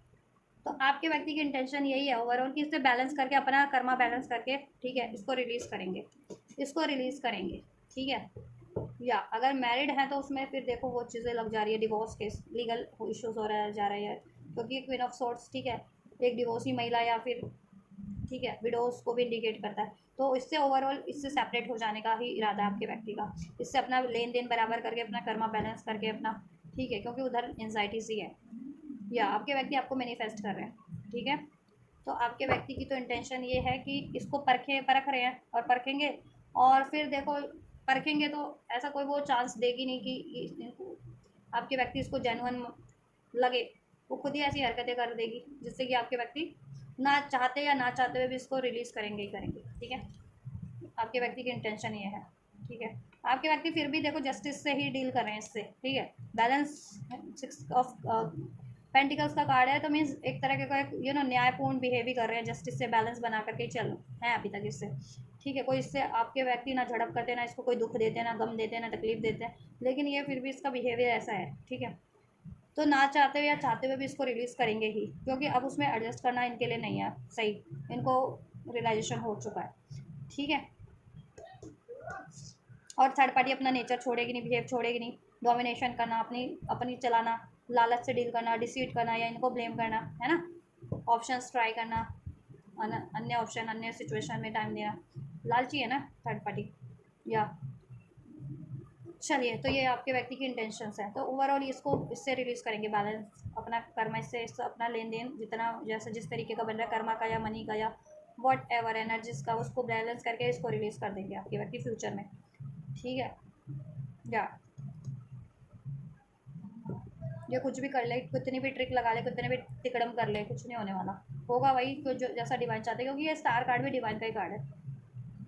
[SPEAKER 1] तो आपके व्यक्ति की इंटेंशन यही है ओवरऑल कि इससे बैलेंस करके, अपना कर्मा बैलेंस करके, ठीक है, इसको रिलीज़ करेंगे, इसको रिलीज़ करेंगे। ठीक है, या अगर मैरिड हैं तो उसमें फिर देखो वो चीज़ें लग जा रही है, डिवोर्स केस, लीगल इश्यूज हो रहा जा रहे हैं, क्योंकि क्वीन ऑफ सोर्ट्स, ठीक है, एक डिवोर्सी महिला या फिर, ठीक है, विडोज को भी इंडिकेट करता है, तो इससे ओवरऑल इससे सेपरेट हो जाने का ही इरादा है आपके व्यक्ति का, इससे अपना लेन देन बराबर करके, अपना कर्मा बैलेंस करके अपना, ठीक है, क्योंकि उधर एंजाइटी सी है, या आपके व्यक्ति आपको मैनिफेस्ट कर रहे हैं। ठीक है, तो आपके व्यक्ति की तो इंटेंशन ये है कि इसको परख रहे हैं और परखेंगे, और फिर देखो परखेंगे तो ऐसा कोई वो चांस देगी नहीं कि आपके व्यक्ति इसको जेन्युइन लगे, वो खुद ही ऐसी हरकतें कर देगी जिससे कि आपके व्यक्ति ना चाहते या ना चाहते हुए भी इसको रिलीज़ करेंगे ही करेंगे। ठीक है, आपके व्यक्ति की इंटेंशन ये है। ठीक है, आपके व्यक्ति फिर भी देखो जस्टिस से ही डील कर रहे हैं इससे। ठीक है, बैलेंस, सिक्स ऑफ पेंटिकल्स का कार्ड है, तो मीन्स एक तरह का न्यायपूर्ण बिहेव कर रहे हैं, जस्टिस से बैलेंस बना करके चल हैं अभी तक इससे। ठीक है, कोई इससे आपके व्यक्ति ना झड़प करते, ना इसको कोई दुख देते, ना गम देते, ना तकलीफ देते हैं, लेकिन ये फिर भी इसका बिहेवियर ऐसा है। ठीक है, तो ना चाहते हुए या चाहते हुए भी इसको रिलीज़ करेंगे ही, क्योंकि अब उसमें एडजस्ट करना इनके लिए नहीं है सही, इनको रियलाइजेशन हो चुका है। ठीक है, और थर्ड पार्टी अपना नेचर छोड़ेगी नहीं, बिहेव छोड़ेगी नहीं, डोमिनेशन करना, अपनी अपनी चलाना, लालच से डील करना, डिसीट करना या इनको ब्लेम करना, है ना, ऑप्शंस ट्राई करना, अन्य ऑप्शन अन्य सिचुएशन में टाइम देना, लालची है ना थर्ड पार्टी। या चलिए, तो ये आपके व्यक्ति की इंटेंशंस हैं। तो ओवरऑल इसको इससे रिलीज करेंगे बैलेंस अपना कर्मा, इससे अपना लेन देन जितना जैसे जिस तरीके का बन रहा है कर्मा का या मनी का या वॉट एवर एनर्जीज का, उसको बैलेंस करके इसको रिलीज कर देंगे आपके व्यक्ति फ्यूचर में। ठीक है। या ये कुछ भी कर ले, कितनी भी ट्रिक लगा ले, कितने भी तिकड़म कर ले, कुछ नहीं होने वाला, होगा वही तो जो जैसा डिवाइन चाहते हैं, क्योंकि ये स्टार कार्ड भी डिवाइन का ही कार्ड है।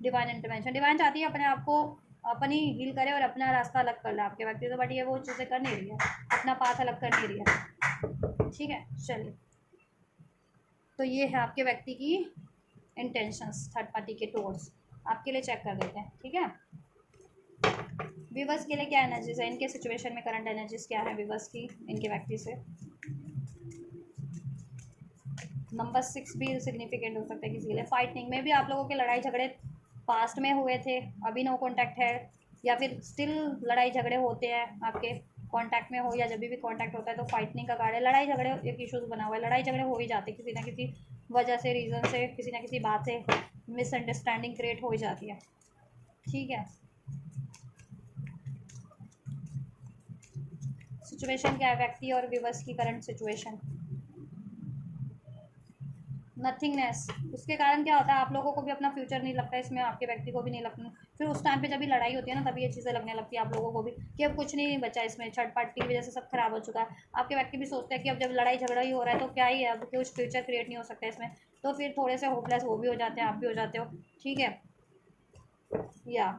[SPEAKER 1] डिवाइन इंटरवेंशन, डिवाइन चाहती है अपने आप को अपनी हील करे और अपना रास्ता अलग कर ले आपके व्यक्ति से, बट ये वो चीज़ें कर नहीं रही है, अपना पाथ अलग कर नहीं रही है। ठीक है, चलिए, तो ये है आपके व्यक्ति की इंटेंशंस थर्ड पार्टी के टूवर्ड्स। आपके लिए चेक कर देते हैं। ठीक है, विवर्स के लिए क्या एनर्जीज है, इनके सिचुएशन में करंट एनर्जीज क्या है विवर्स की इनके व्यक्ति से। नंबर 6 भी सिग्निफिकेंट हो सकता है किसी के लिए। फाइटिंग में भी आप लोगों के लड़ाई झगड़े पास्ट में हुए थे, अभी नो कांटेक्ट है, या फिर स्टिल लड़ाई झगड़े होते हैं आपके कांटेक्ट में हो, या जब भी कांटेक्ट होता है तो फाइटिंग का कार्ड है। लड़ाई झगड़े एक इशूज़ बना हुआ है, लड़ाई झगड़े हो ही जाते किसी ना किसी वजह से, रीज़न से, किसी ना किसी बात से मिसअंडरस्टैंडिंग क्रिएट हो ही जाती है। ठीक है, सिचुएशन क्या है व्यक्ति और विवर्स की करंट सिचुएशन। नथिंगनेस, उसके कारण क्या होता है आप लोगों को भी अपना फ्यूचर नहीं लगता इसमें, आपके व्यक्ति को भी नहीं लगता। फिर उस टाइम पे जब भी लड़ाई होती है ना, तभी ये चीज़ें लगने लगती है आप लोगों को भी कि अब कुछ नहीं बचा इसमें, थर्ड पार्टी की वजह से सब खराब हो चुका है। आपके व्यक्ति भी सोचते हैं कि अब जब लड़ाई झगड़ा ही हो रहा है तो क्या ही है, अब कुछ फ्यूचर क्रिएट नहीं हो सकता इसमें, तो फिर थोड़े से होपलेस वो भी हो जाते हैं, आप भी हो जाते हो। ठीक है। या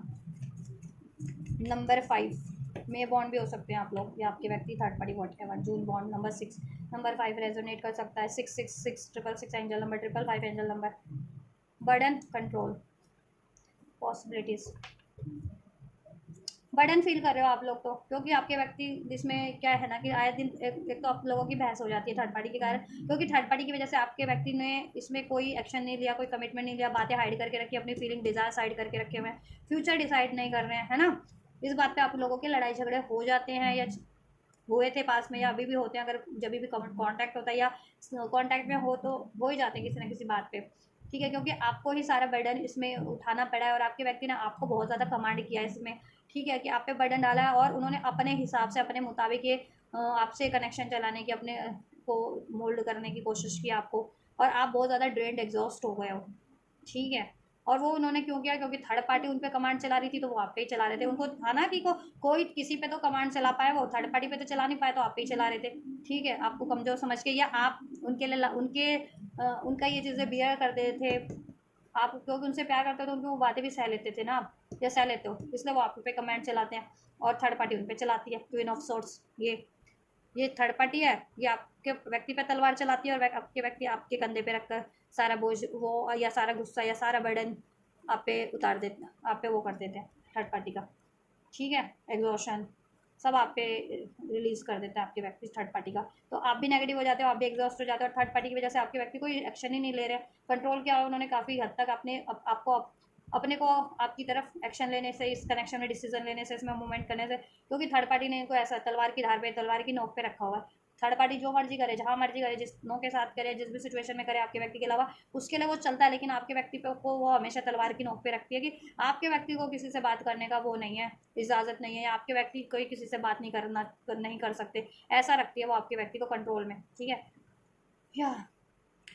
[SPEAKER 1] नंबर 5 मे बॉन्ड भी हो सकते हैं आप लोग, या आपके व्यक्ति third party what ever. June bond number 6, number 5 resonate कर सकता है। 666 angel number, 555 angel number. Burden control possibilities, burden feel कर रहे हो आप लोग तो, क्योंकि आपके व्यक्ति जिसमें क्या है ना कि आए दिन एक तो आप लोगों की बहस हो जाती है थर्ड पार्टी के कारण, क्योंकि थर्ड पार्टी की वजह से आपके व्यक्ति ने इसमें कोई एक्शन नहीं लिया, कोई कमिटमेंट नहीं लिया, बातें हाइड करके रखी, अपनी फीलिंग डिजायर साइड करके रखे हुए हैं, फ्यूचर डिसाइड नहीं कर रहे हैं, है ना। इस बात पे आप लोगों के लड़ाई झगड़े हो जाते हैं, या हुए थे पास में, या अभी भी होते हैं, अगर जब भी कांटेक्ट होता है या कांटेक्ट में हो तो हो ही जाते हैं किसी ना किसी बात पे। ठीक है, क्योंकि आपको ही सारा बर्डन इसमें उठाना पड़ा है, और आपके व्यक्ति ने आपको बहुत ज़्यादा कमांड किया है इसमें। ठीक है, कि आप पे बर्डन डाला है, और उन्होंने अपने हिसाब से अपने मुताबिक ये आपसे कनेक्शन चलाने की, अपने को मोल्ड करने की कोशिश की आपको, और आप बहुत ज़्यादा ड्रेन्ड एग्जॉस्ट हो गए हो। ठीक है, और वो उन्होंने क्यों किया, क्योंकि थर्ड पार्टी उन पे कमांड चला रही थी, तो वो आप पे ही चला रहे थे। उनको था ना कि कोई किसी पे तो कमांड चला पाए, वो थर्ड पार्टी पे तो चला नहीं पाए, तो आप पे ही चला रहे थे। ठीक है, आपको कमज़ोर समझ के, या आप उनके लिए उनका ये चीज़ें बियर कर देते थे, आप क्योंकि उनसे प्यार करते हो तो उनकी वो बातें भी सह लेते थे ना आप, या सह लेते हो, इसलिए वो आप पे कमांड चलाते हैं, और थर्ड पार्टी उन पे चलाती है। क्वीन ऑफ सोर्ट्स, ये थर्ड पार्टी है, ये आपके व्यक्ति पे तलवार चलाती है, और आपके व्यक्ति आपके कंधे पे रखकर सारा बोझ वो, या सारा गुस्सा या सारा बर्डन आप पे उतार देते, आप पे वो कर देते हैं थर्ड पार्टी का। ठीक है, एग्जॉशन सब आप पे रिलीज कर देता है आपके व्यक्ति थर्ड पार्टी का, तो आप भी नेगेटिव हो जाते हो, आप भी एग्जॉस्ट हो जाते हो, और थर्ड पार्टी की वजह से आपके व्यक्ति कोई एक्शन ही नहीं ले रहे। कंट्रोल किया उन्होंने काफ़ी हद तक आपको अपने को आपकी तरफ एक्शन लेने से, इस कनेक्शन में डिसीजन लेने से, इसमें मूवमेंट करने से, क्योंकि थर्ड पार्टी ने इनको ऐसा तलवार की धार पे, तलवार की नोक पे रखा हुआ है। थर्ड पार्टी जो मर्जी करे, जहाँ मर्जी करे, जिस नो के साथ करे, जिस भी सिचुएशन में करे आपके व्यक्ति के अलावा, उसके लिए वो चलता है, लेकिन आपके व्यक्ति पे को वो हमेशा तलवार की नोक पे रखती है कि आपके व्यक्ति को किसी से बात करने का वो नहीं है, इजाज़त नहीं है, या आपके व्यक्ति कोई किसी से बात नहीं कर सकते, ऐसा रखती है वो आपके व्यक्ति को कंट्रोल में। ठीक है, या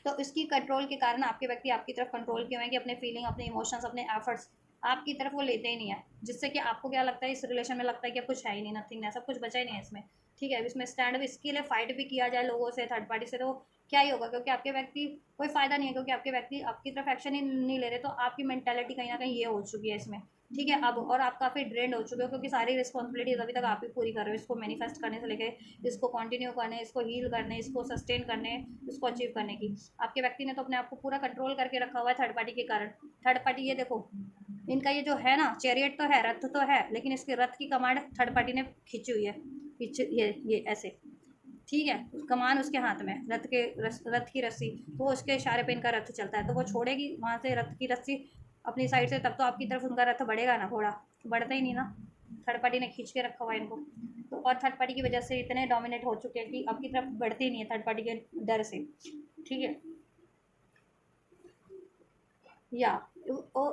[SPEAKER 1] तो इसकी कंट्रोल के कारण आपके व्यक्ति आपकी तरफ कंट्रोल क्यों है कि अपने फीलिंग, अपने इमोशंस, अपने एफर्ट्स आपकी तरफ वो लेते ही नहीं है, जिससे कि आपको क्या लगता है इस रिलेशन में, लगता है कि अब कुछ है ही नहीं, नथिंग है, सब कुछ बचा ही नहीं है इसमें। ठीक है, इसमें स्टैंड भी, इसके लिए फाइट भी किया जाए लोगों से, थर्ड पार्टी से, तो क्या ही होगा, क्योंकि आपके व्यक्ति कोई फ़ायदा नहीं है, क्योंकि आपके व्यक्ति आपकी तरफ एक्शन ही नहीं ले रहे, तो आपकी मेंटेलिटी कहीं ना कहीं ये हो चुकी है इसमें। ठीक है, अब और आप काफ़ी ड्रेंड हो चुके हो, क्योंकि सारी रिस्पॉन्सिबिलिटीज अभी तक आप ही पूरी कर रहे हो, इसको मैनिफेस्ट करने से लेकर इसको कंटिन्यू करने, इसको हील करने, इसको सस्टेन करने, इसको अचीव करने की। आपके व्यक्ति ने तो अपने आप को पूरा कंट्रोल करके रखा हुआ है थर्ड पार्टी के कारण। थर्ड पार्टी ये देखो, इनका ये जो है ना, चैरियट तो है, रथ तो है, लेकिन इसके रथ की कमांड थर्ड पार्टी ने खींची हुई है पीछे, ये ऐसे। ठीक है, कमान उसके हाथ में, रथ की रस्सी, तो वो उसके इशारे पे इनका रथ चलता है, तो वो छोड़ेगी वहाँ से रथ की रस्सी अपनी साइड से, तब तो आपकी तरफ उनका रथ बढ़ेगा ना, घोड़ा बढ़ता ही नहीं ना। थर्ड पार्टी ने खींच के रखा हुआ है इनको, तो और थर्ड पार्टी की वजह से इतने डोमिनेट हो चुके हैं कि आपकी तरफ बढ़ते ही नहीं है थर्ड पार्टी के डर से, ठीक है। या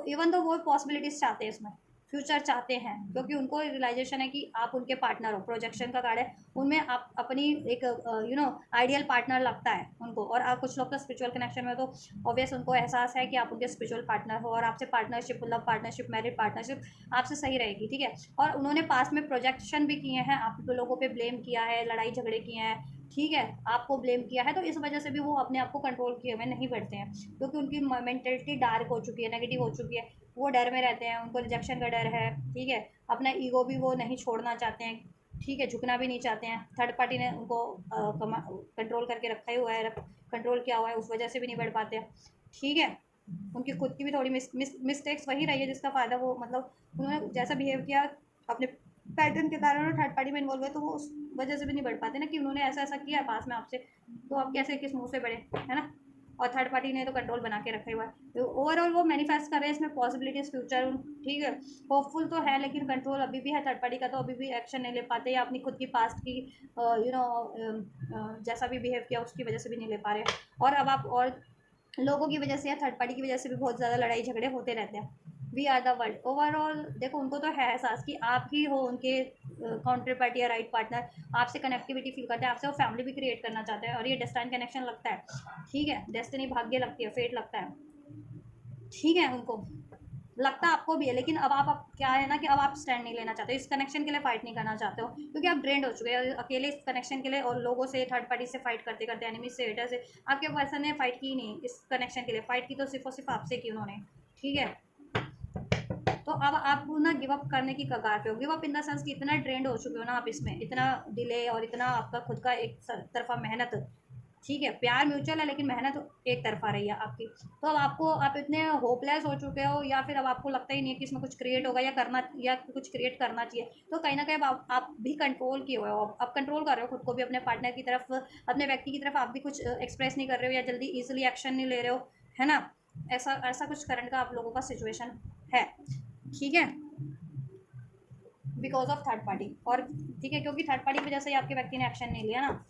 [SPEAKER 1] इवन तो वो पॉसिबिलिटीज चाहते हैं इसमें, फ्यूचर चाहते हैं, क्योंकि उनको रियलाइजेशन है कि आप उनके पार्टनर हो, प्रोजेक्शन का कार्ड है उनमें, आप अपनी एक आइडियल पार्टनर लगता है उनको। और आप कुछ लोग तो स्पिरिचुअल कनेक्शन में तो ऑब्वियस उनको एहसास है कि आप उनके स्पिरिचुअल पार्टनर हो, और आपसे partnership, love partnership, married partnership आपसे सही रहेगी, ठीक है। और उन्होंने पास में प्रोजेक्शन भी किए हैं, आप लोगों पर ब्लेम किया है, लड़ाई झगड़े किए हैं, ठीक है, आपको ब्लेम किया है, तो इस वजह से भी वो अपने आप को कंट्रोल किए हुए नहीं बैठते हैं, क्योंकि उनकी मेंटेलिटी डार्क हो चुकी है, नेगेटिव हो चुकी है, वो डर में रहते हैं, उनको रिजेक्शन का डर है, ठीक है। अपना ईगो भी वो नहीं छोड़ना चाहते हैं, ठीक है, झुकना भी नहीं चाहते हैं, थर्ड पार्टी ने उनको कंट्रोल करके रखा ही हुआ है, कंट्रोल किया हुआ है, उस वजह से भी नहीं बढ़ पाते हैं, ठीक है। उनकी खुद की भी थोड़ी मिस्टेक्स वही रही है जिसका फ़ायदा वो, मतलब उन्होंने जैसा बिहेव किया अपने पैटर्न के कारण थर्ड पार्टी में इन्वॉल्व हुए, तो वो उस वजह से भी नहीं बढ़ पाते ना, कि उन्होंने ऐसा ऐसा किया है पास में आपसे, तो आप कैसे किस मुंह से बढ़े, है ना। और थर्ड पार्टी ने तो कंट्रोल बना के रखा हुआ है, तो ओवरऑल वो मैनिफेस्ट कर रहे हैं इसमें पॉसिबिलिटीज फ्यूचर, ठीक है, होपफुल तो है, लेकिन कंट्रोल अभी भी है थर्ड पार्टी का, तो अभी भी एक्शन नहीं ले पाते, या अपनी खुद की पास्ट की जैसा भी बिहेव किया उसकी वजह से भी नहीं ले पा रहे। और अब आप और लोगों की वजह से या थर्ड पार्टी की वजह से भी बहुत ज़्यादा लड़ाई झगड़े होते रहते हैं। We are the world, overall देखो उनको तो है एहसास कि आप ही हो उनके काउंटर पार्टी या राइट पार्टनर, आपसे कनेक्टिविटी फील करते हैं, आपसे वो फैमिली भी क्रिएट करना चाहते हैं, और ये डेस्टाइन कनेक्शन लगता है, ठीक है, डेस्टिनी भाग्य लगती है, फेट लगता है, ठीक है, उनको लगता आपको भी है, लेकिन अब आप क्या है ना कि अब आप स्टैंड नहीं लेना चाहते, इस कनेक्शन के लिए फाइट नहीं करना चाहते हो, क्योंकि आप ड्रेंड हो चुके हैं अकेले इस कनेक्शन के लिए, और लोगों से, थर्ड पार्टी से फाइट करते करते, एनिमी से, हेटर से, आपके पर्सन ने फाइट की नहीं इस कनेक्शन के लिए, फाइट की तो सिर्फ और सिर्फ आपसे की उन्होंने, ठीक है। तो अब आप ना गिव अप करने की कगार पे हो, give up in the sense कि इतना ट्रेंड हो चुके हो ना आप इसमें, इतना डिले और इतना आपका खुद का एक तरफा मेहनत, ठीक है, प्यार म्यूचुअल है लेकिन मेहनत एक तरफा रही है आपकी, तो अब आपको, आप इतने होपलेस हो चुके हो, या फिर अब आपको लगता ही नहीं है कि इसमें कुछ क्रिएट होगा या करना, या कुछ क्रिएट करना चाहिए, तो कहीं ना कहीं अब आप भी कंट्रोल किए हुए हो, आप कंट्रोल कर रहे हो खुद को भी, अपने पार्टनर की तरफ, अपने व्यक्ति की तरफ आप भी कुछ एक्सप्रेस नहीं कर रहे हो, या जल्दी ईजिली एक्शन नहीं ले रहे हो, है ना। ऐसा ऐसा कुछ करंट का आप लोगों का सिचुएशन है, ठीक है, बिकॉज ऑफ थर्ड पार्टी, और ठीक है, क्योंकि थर्ड पार्टी की वजह से ही आपके व्यक्ति ने एक्शन नहीं लिया ना,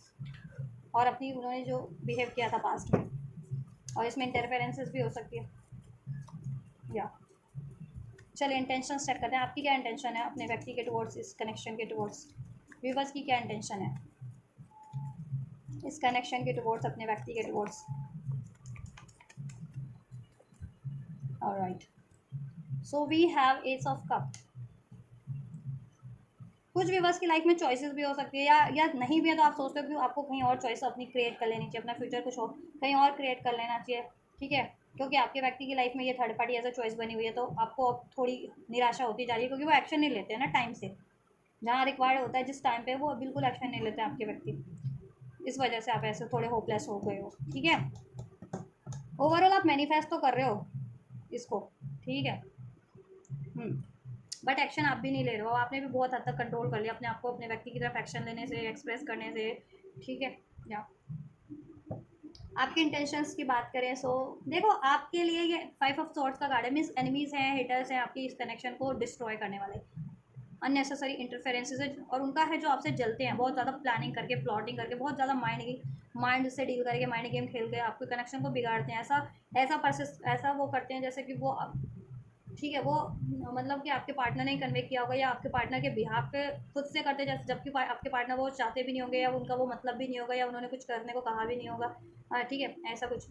[SPEAKER 1] और अपनी उन्होंने जो बिहेव किया था पास्ट में, और इसमें इंटरफेरेंसेस भी हो सकती है, या चलिए इंटेंशन सेट करते हैं, आपकी क्या इंटेंशन है अपने व्यक्ति के टुवर्ड्स, इस कनेक्शन के टुवर्ड्स, व्यूवर्स की क्या इंटेंशन है इस कनेक्शन के टुवर्ड्स, अपने व्यक्ति के towards. Alright, so we have ace of cup. कुछ व्यूवर्स की लाइफ में चॉइसेस भी हो सकती है, या नहीं भी है, तो आप सोचते हो कि आपको कहीं और चॉइस अपनी क्रिएट कर लेनी चाहिए, अपना फ्यूचर कुछ और कहीं और क्रिएट कर लेना चाहिए, ठीक है, क्योंकि आपके व्यक्ति की लाइफ में ये third party as a choice बनी हुई है, तो आपको अब थोड़ी निराशा होती जा रही है, क्योंकि वो एक्शन नहीं लेते हैं ना टाइम से, जहाँ रिक्वायर्ड होता है जिस टाइम पे, वो बिल्कुल एक्शन नहीं लेते हैं आपके व्यक्ति, इस वजह से आप ऐसे थोड़े होपलेस हो गए हो, ठीक है। ओवरऑल आप मैनिफेस्ट तो कर रहे हो इसको, ठीक है, बट एक्शन आप भी नहीं ले रहे हो, आपने भी बहुत हद तक कंट्रोल कर लिया अपने आप को, अपने व्यक्ति की तरफ एक्शन लेने से, एक्सप्रेस करने से, ठीक है। या आपके इंटेंशंस की बात करें, सो देखो आपके लिए ये 5 ऑफ सॉर्ड्स का कार्ड है, मीन्स एनिमीज हैं, हेटर्स हैं, आपकी इस कनेक्शन को डिस्ट्रॉय करने वाले, अननेसेसरी इंटरफेरेंसेज है, और उनका है जो आपसे जलते हैं, बहुत ज़्यादा प्लानिंग करके, प्लॉटिंग करके, बहुत ज़्यादा माइंड से डील करके, माइंड गेम खेल के आपके कनेक्शन को बिगाड़ते हैं, ऐसा वो करते हैं जैसे कि वो, ठीक है, वो मतलब कि आपके पार्टनर ने कन्वे किया होगा, या आपके पार्टनर के बिहाफ पे खुद से करते, जैसे जबकि आपके पार्टनर वो चाहते भी नहीं होंगे, या उनका वो मतलब भी नहीं होगा, या उन्होंने कुछ करने को कहा भी नहीं होगा, ठीक है, ऐसा कुछ।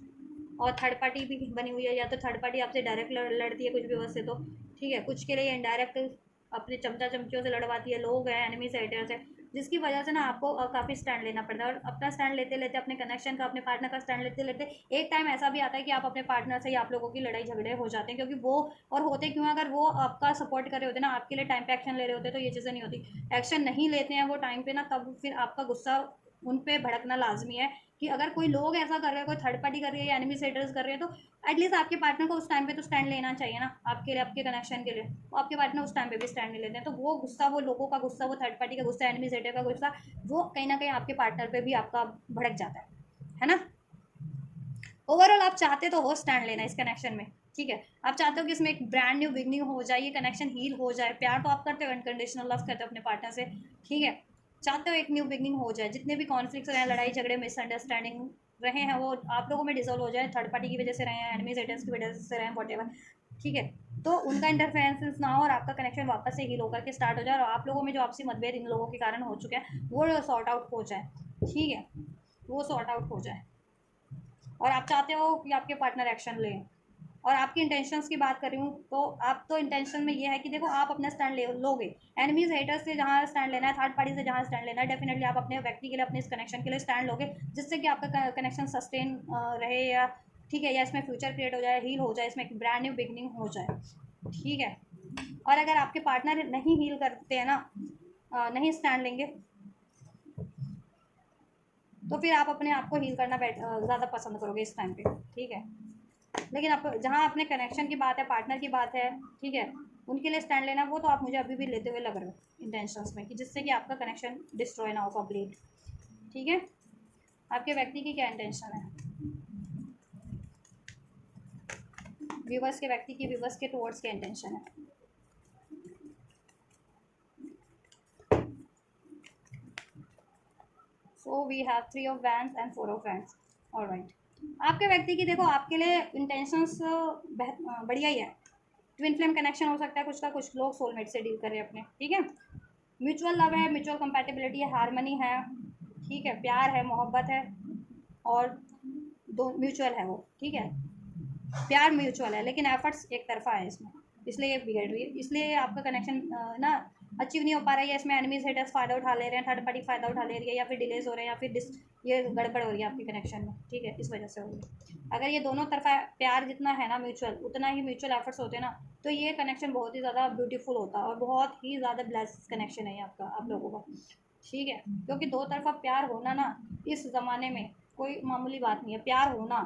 [SPEAKER 1] और थर्ड पार्टी भी बनी हुई है, या तो थर्ड पार्टी आपसे डायरेक्ट लड़ती है कुछ भी वजह से, तो ठीक है, कुछ के लिए इनडायरेक्ट अपने चमचा चमचियों से लड़वाती है, लोग हैं, एनिमी हेटर्स है, जिसकी वजह से ना आपको काफ़ी स्टैंड लेना पड़ता है, और अपना स्टैंड लेते लेते, अपने कनेक्शन का, अपने पार्टनर का स्टैंड लेते लेते एक टाइम ऐसा भी आता है कि आप अपने पार्टनर से, या आप लोगों की लड़ाई झगड़े हो जाते हैं, क्योंकि वो, और होते क्यों, अगर वो आपका सपोर्ट कर रहे होते ना, आपके लिए टाइम पे एक्शन ले रहे होते, तो ये चीज़ें नहीं होती, एक्शन नहीं लेते हैं वो टाइम पे ना, तब फिर आपका गुस्सा उन पे भड़कना लाजमी है, कि अगर कोई लोग ऐसा कर रहे हैं, कोई थर्ड पार्टी कर रही है, या एनिमी सेटर्स कर रहे हैं, तो एटलीस्ट आपके पार्टनर को उस टाइम पे तो स्टैंड लेना चाहिए ना, आपके लिए, आपके कनेक्शन के लिए, तो आपके पार्टनर उस टाइम पे भी स्टैंड नहीं लेते हैं, तो वो गुस्सा, वो लोगों का गुस्सा, वो थर्ड पार्टी का गुस्सा, एनिमी सेटर का गुस्सा, वो कहीं ना कहीं आपके पार्टनर पे भी आपका भड़क जाता है ना। ओवरऑल आप चाहते तो हो स्टैंड लेना इस कनेक्शन में, ठीक है। आप चाहते हो कि इसमें एक ब्रांड न्यू बिगनिंग हो जाए, ये कनेक्शन हील हो जाए। प्यार तो आप करते हो, अनकंडीशनल लव करते हो अपने पार्टनर से, ठीक है। चाहते हो एक न्यू बिगनिंग हो जाए, जितने भी कॉन्फ्लिक्ट्स रहे हैं, लड़ाई झगड़े मिसअंडरस्टैंडिंग रहे हैं, वो आप लोगों में डिजोल्व हो जाए, थर्ड पार्टी की वजह से रहे हैं, एनिमीज हेटर्स की वजह से रहे हैं, वॉटेवर, ठीक है। तो उनका इंटरफेरेंस ना हो और आपका कनेक्शन वापस से हील होकर के स्टार्ट हो जाए, और आप लोगों में जो आपसी मतभेद इन लोगों के कारण हो चुके हैं वो सॉर्ट आउट हो जाए, ठीक है, वो सॉर्ट आउट हो जाए। और आप चाहते हो कि आपके पार्टनर एक्शन लें। और आपकी इंटेंशंस की बात कर रही हूँ, तो आप तो इंटेंशन में ये है कि देखो आप अपना स्टैंड ले लोगे, एनिमीज हेटर्स से जहाँ स्टैंड लेना है, थर्ड पार्टी से जहाँ स्टैंड लेना है, डेफिनेटली आप अपने व्यक्ति के लिए, अपने इस कनेक्शन के लिए स्टैंड लोगे, जिससे कि आपका कनेक्शन सस्टेन रहे, या ठीक है, या इसमें फ्यूचर क्रिएट हो जाए, हील हो जाए, इसमें एक ब्रांड न्यू बिगनिंग हो जाए, ठीक है। और अगर आपके पार्टनर नहीं हील करते हैं ना, नहीं स्टैंड लेंगे, तो फिर आप अपने आप को हील करना ज़्यादा पसंद करोगे इस टाइम पे, ठीक है। लेकिन आप जहाँ अपने कनेक्शन की बात है, पार्टनर की बात है, ठीक है, उनके लिए स्टैंड लेना, वो तो आप मुझे अभी भी लेते हुए लग रहे हो इंटेंशंस में, कि जिससे कि आपका कनेक्शन डिस्ट्रॉय ना हो कंप्लीट, ठीक है। आपके व्यक्ति की क्या इंटेंशन है, व्यूवर्स के व्यक्ति की, व्यूवर्स के टुवर्ड्स क्या इंटेंशन है। So we have 3 of wands and 4 of wands, alright. आपके व्यक्ति की देखो आपके लिए इंटेंशंस बढ़िया ही है। ट्विन फ्लेम कनेक्शन हो सकता है कुछ का, कुछ लोग सोलमेट से डील कर रहे हैं अपने, ठीक है। म्यूचुअल लव है, म्यूचुअल कंपैटिबिलिटी है, हार्मनी है, ठीक है, प्यार है, मोहब्बत है, और दो म्यूचुअल है वो, ठीक है। प्यार म्यूचुअल है, लेकिन एफर्ट्स एक तरफा है इसमें, इसलिए ये बिगड़ रही है, इसलिए आपका कनेक्शन ना अचीव नहीं हो पा रहा है, या इसमें एनिमीज हेटर्स फ़ायदा उठा ले रहे हैं, थर्ड पार्टी फ़ायदा उठा ले रही है, या फिर डिलेज हो रहे हैं, या फिर ये गड़बड़ हो रही है आपके कनेक्शन में, ठीक है, इस वजह से हो रही है। अगर ये दोनों तरफा प्यार जितना है ना म्यूचुअल, उतना ही म्यूचुअल एफर्ट्स होते हैं ना, तो ये कनेक्शन बहुत ही ज़्यादा ब्यूटीफुल होता है, और बहुत ही ज़्यादा ब्लेस्ड कनेक्शन है ये आपका, आप लोगों का, ठीक है। क्योंकि दो तरफा प्यार होना ना इस ज़माने में कोई मामूली बात नहीं है, प्यार होना,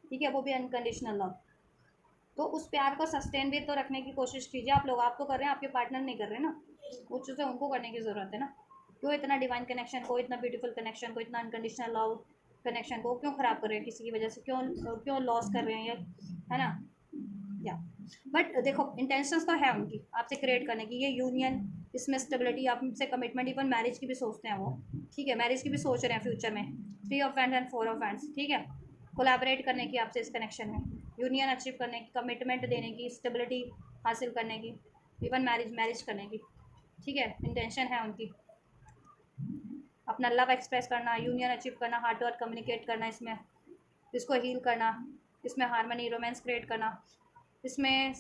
[SPEAKER 1] ठीक है, वो भी अनकंडीशनल लव। तो उस प्यार को सस्टेन भी तो रखने की कोशिश कीजिए आप लोग, आप तो कर रहे हैं, आपके पार्टनर नहीं कर रहे ना, वो चीज़ें उनको करने की ज़रूरत है ना। क्यों इतना डिवाइन कनेक्शन को, इतना ब्यूटीफुल कनेक्शन को, इतना अनकंडीशनल लव कनेक्शन को क्यों ख़राब कर रहे हैं किसी की वजह से, क्यों क्यों लॉस कर रहे हैं ये, है ना। या बट देखो इंटेंशंस तो है उनकी आपसे क्रिएट करने की, ये यूनियन, इसमें स्टेबिलिटी, आपसे कमिटमेंट, इवन मैरिज की भी सोचते हैं वो, ठीक है, मैरिज की भी सोच रहे हैं फ्यूचर में, 3 of wands and 4 of wands, ठीक है। कोलैबोरेट करने की आपसे इस कनेक्शन में, यूनियन अचीव करने की, कमिटमेंट देने की, स्टेबिलिटी हासिल करने की, इवन मैरिज करने की, ठीक है, इंटेंशन है उनकी। अपना लव एक्सप्रेस करना, यूनियन अचीव करना, हार्ट टू हार्ट कम्युनिकेट करना, इसमें इसको हील करना, इसमें हारमोनी रोमांस क्रिएट करना, इसमें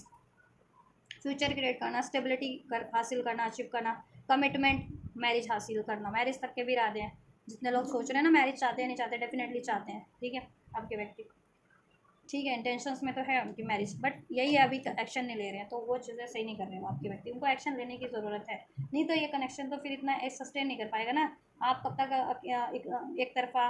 [SPEAKER 1] फ्यूचर क्रिएट करना, स्टेबिलिटी हासिल करना, अचीव करना, कमिटमेंट, मैरिज हासिल करना, मैरिज तक के भी इरादे हैं। जितने लोग सोच रहे हैं ना मैरिज चाहते हैं, नहीं चाहते, डेफिनेटली चाहते हैं, ठीक है, आपके व्यक्ति, ठीक है, इंटेंशंस में तो है उनकी मैरिज, बट यही है अभी एक्शन नहीं ले रहे हैं, तो वो चीज़ें सही नहीं कर रहे हैं आपके व्यक्ति, उनको एक्शन लेने की ज़रूरत है। नहीं तो ये कनेक्शन तो फिर इतना सस्टेन नहीं कर पाएगा ना। आप कब तक एक तरफा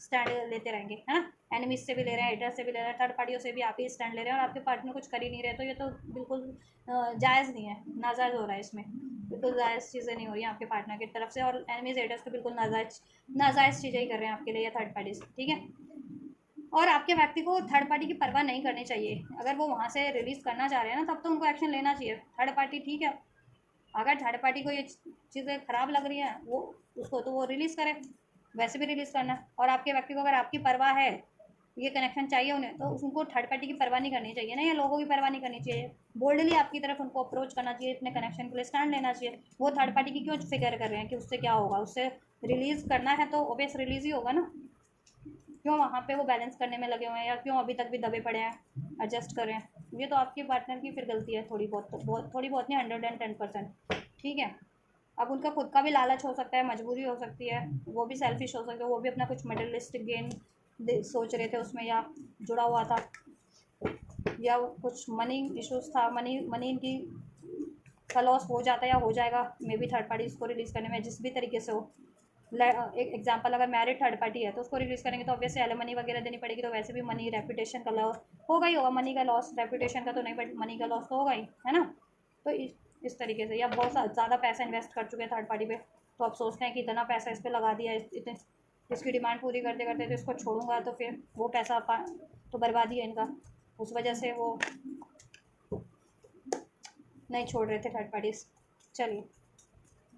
[SPEAKER 1] स्टैंड लेते रहेंगे, है ना। एनिमीज से भी ले रहे हैं, हेटर से भी ले रहे हैं, थर्ड पार्टियों से भी आप ही स्टैंड ले रहे हैं, और आपके पार्टनर कुछ कर ही नहीं रहे, तो ये तो बिल्कुल जायज़ नहीं है, नाजायज़ हो रहा है इसमें, बिल्कुल जायज़ चीज़ें नहीं हो रही हैं आपके पार्टनर की तरफ से, और एनिमीज हेटर्स तो बिल्कुल नाजायज़ चीज़ें ही कर रहे हैं आपके लिए, या थर्ड पार्टी से, ठीक है। और आपके व्यक्ति को थर्ड पार्टी की परवाह नहीं करनी चाहिए, अगर वो वहाँ से रिलीज़ करना चाह रहे हैं ना, तब तो उनको एक्शन लेना चाहिए। थर्ड पार्टी ठीक है, अगर थर्ड पार्टी को ये चीज़ें ख़राब लग रही हैं, वो उसको तो वो रिलीज़ करे, वैसे भी रिलीज़ करना। और आपके व्यक्ति को अगर आपकी परवाह है, ये कनेक्शन चाहिए उन्हें, तो उनको थर्ड पार्टी की परवाह नहीं करनी चाहिए ना, या लोगों की परवाह नहीं करनी चाहिए, बोल्डली आपकी तरफ उनको अप्रोच करना चाहिए, इतने कनेक्शन के लिए स्टैंड लेना चाहिए। वो थर्ड पार्टी की क्यों फिक्र कर रहे हैं कि उससे क्या होगा, उससे रिलीज़ करना है तो ओबियस रिलीज़ ही होगा ना, क्यों वहाँ पे वो बैलेंस करने में लगे हुए हैं, या क्यों अभी तक भी दबे पड़े हैं, एडजस्ट कर रहे हैं। ये तो आपके पार्टनर की फिर गलती है, थोड़ी बहुत, तो बहुत थोड़ी बहुत नहीं, 110%, ठीक है। अब उनका खुद का भी लालच हो सकता है, मजबूरी हो सकती है, वो भी सेल्फिश हो सकते हैं, वो भी अपना कुछ मटेरियलिस्टिक गेन सोच रहे थे उसमें, या जुड़ा हुआ था, या कुछ मनी इश्यूज था, मनी इनकी का लॉस हो जाता है या हो जाएगा, मे बी थर्ड पार्टी इसको रिलीज़ करने में जिस भी तरीके से हो। एक एग्जांपल, अगर मैरिड थर्ड पार्टी है तो उसको रिलीज़ करेंगे तो ऑब्वियसली एलिमनी वगैरह देनी पड़ेगी, तो वैसे भी मनी, रेपुटेशन का लॉस होगा ही होगा, मनी का लॉस, रेपुटेशन का तो नहीं, बट मनी का लॉस तो होगा ही, है ना। तो इस तरीके से, या बहुत ज़्यादा पैसा इन्वेस्ट कर चुके हैं थर्ड पार्टी पे, तो आप सोचते हैं कि इतना पैसा इस पर लगा दिया, इतने इसकी डिमांड पूरी करते करते तो इसको छोड़ूंगा, तो फिर वो पैसा तो बर्बादी है इनका, उस वजह से वो नहीं छोड़ रहे थे थर्ड पार्टीज। चलिए,